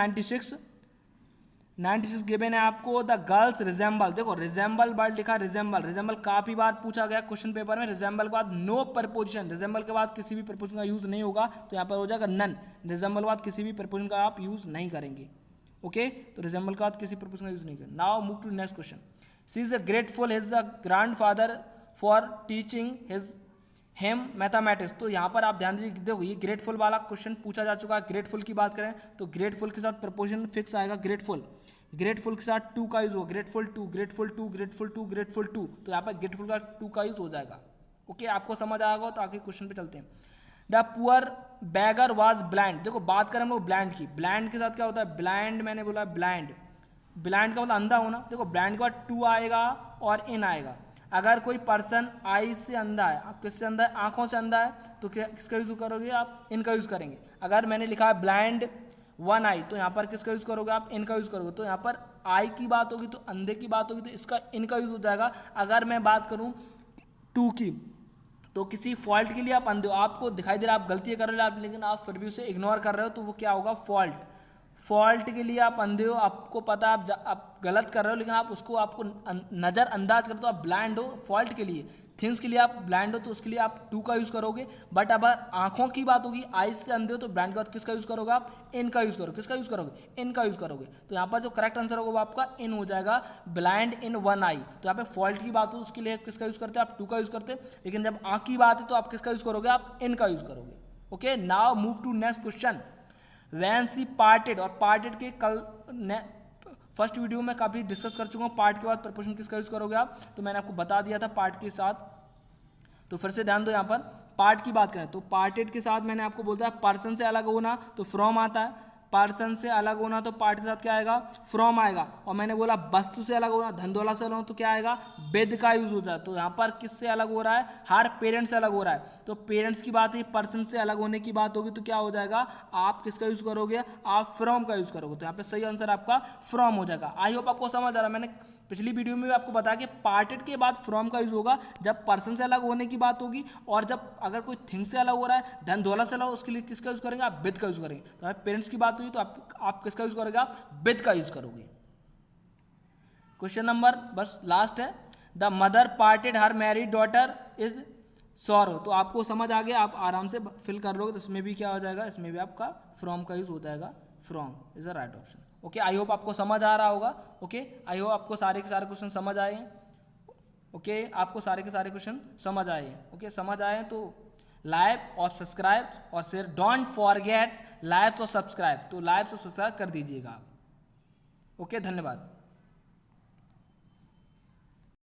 Speaker 1: 96 given है आपको, द गर्ल्स रिजेंबल। देखो रिजेंबल वर्ड लिखा, रिजेंबल, रिजेंबल काफी बार पूछा गया क्वेश्चन पेपर में। रिजेंबल के बाद नो प्रपोजिशन, रिजेंबल के बाद किसी भी प्रपोजिशन का यूज नहीं होगा, तो यहाँ पर हो जाएगा नन। रिजेंबल के बाद किसी भी प्रपोजिशन का आप यूज नहीं करेंगे। ओके, तो रिजेंबल के बाद किसी प्रपोजिशन का यूज नहीं करेंगे। Now move to next question. She is grateful his grandfather for teaching him mathematics, तो यहाँ पर आप ध्यान दीजिए, देखो ये ग्रेटफुल वाला क्वेश्चन पूछा जा चुका है। ग्रेटफुल की बात करें तो ग्रेटफुल के साथ प्रपोजिशन फिक्स आएगा ग्रेटफुल, ग्रेटफुल के साथ टू का यूज होगा, grateful to, grateful to, grateful to, grateful to, तो यहाँ पर ग्रेटफुल का टू का यूज हो जाएगा। ओके, आपको समझ आएगा, तो आगे क्वेश्चन पे चलते हैं। The poor beggar was blind, देखो बात करें हम लोग ब्लाइंड की, ब्लाइंड के साथ क्या होता है, ब्लाइंड मैंने बोला ब्लाइंड, ब्लाइंड का मतलब अंधा होना। देखो ब्लाइंड के बाद टू आएगा और इन आएगा। अगर कोई पर्सन आई से अंधा है, आप किससे अंधा है, आंखों से अंधा है, तो क्या किसका यूज करोगे आप, इनका यूज करेंगे। अगर मैंने लिखा है ब्लाइंड वन आई, तो यहाँ पर किसका यूज करोगे आप, इनका यूज करोगे। तो यहाँ पर आई की बात होगी तो अंधे की बात होगी, तो इसका इनका यूज हो जाएगा। अगर मैं बात करूँ टू की, तो किसी फॉल्ट के लिए आप अंधे हो, आपको दिखाई दे रहा है आप गलती कर रहे हो, लेकिन आप फिर भी उसे इग्नोर कर रहे हो, तो वो क्या होगा, फॉल्ट। फॉल्ट के लिए आप अंधे हो, आपको पता आप गलत कर रहे हो, लेकिन आप उसको आपको नज़रअंदाज करते हो, आप ब्लाइंड हो। फॉल्ट के लिए, थिंग्स के लिए आप ब्लाइंड हो, तो उसके लिए आप टू का यूज़ करोगे। बट अगर आंखों की बात होगी, आइज से अंधे हो, तो ब्लाइंड के बाद किसका यूज़ करोगे आप, इन का यूज़ करोगे। किसका यूज़ करोगे, इन का यूज़ करोगे। तो यहाँ पर जो करेक्ट आंसर होगा वो आपका इन हो जाएगा, ब्लाइंड इन वन आई। तो यहाँ पे फॉल्ट की बात हो, उसके लिए किसका यूज़ करते हैं आप, टू का यूज़ करते हैं। लेकिन जब आँख की बात है तो आप किसका यूज़ करोगे, आप इन का यूज़ करोगे। Okay, now move to next question. When she parted, और पार्टेड के कल फर्स्ट वीडियो में काफ़ी डिस्कस कर चुका हूँ। पार्ट के बाद प्रपोजिशन किसका यूज़ करोगे आप, तो मैंने आपको बता दिया था पार्ट के साथ, तो फिर से ध्यान दो। यहाँ पर पार्ट की बात करें तो पार्टेड के साथ मैंने आपको बोलता है पर्सन से अलग होना, तो फ्रॉम आता है। पर्सन से अलग होना तो पार्ट के साथ क्या आएगा, फ्रॉम आएगा। और मैंने बोला वस्तु से अलग होना, धन दौलत से अलग होना तो क्या आएगा, विद का यूज होता है। तो यहाँ पर किससे अलग हो रहा है, हर पेरेंट्स से अलग हो रहा है। तो पेरेंट्स की बात है, पर्सन से अलग होने की बात होगी तो क्या हो जाएगा, आप किसका यूज करोगे, आप फ्रॉम का यूज करोगे। तो यहाँ पे सही आंसर आपका फ्रॉम हो जाएगा। आई होप आपको समझ आ रहा है। मैंने पिछली वीडियो में भी आपको बताया कि पार्टेड के बाद फ्रॉम का यूज होगा जब पर्सन से अलग होने की बात होगी, और जब अगर कोई थिंग से अलग हो रहा है, धन दौलत से अलग, उसके लिए किसका यूज करेंगे, आप विद का यूज करेंगे। तो पेरेंट्स की बात हुई तो आप किसका यूज करोगे, आप विद का यूज करोगे। क्वेश्चन नंबर बस लास्ट है, the mother parted her married daughter is sorrow. तो आपको समझ आ गया, आप आराम से फिल कर लोगे। तो इसमें भी क्या हो जाएगा, इसमें भी आपका फ्रॉम का यूज हो जाएगा, from is the right option. Okay, I hope आपको समझ आ रहा होगा। ओके, आई होप आपको सारे के सारे क्वेश्चन समझ आए हैं। ओके, आपको सारे के सारे क्वेश्चन समझ आए हैं। ओके, समझ आए तो लाइक और सब्सक्राइब और शेयर, डोंट फॉरगेट लाइक और सब्सक्राइब। तो लाइक और सब्सक्राइब कर दीजिएगा आप। ओके, धन्यवाद।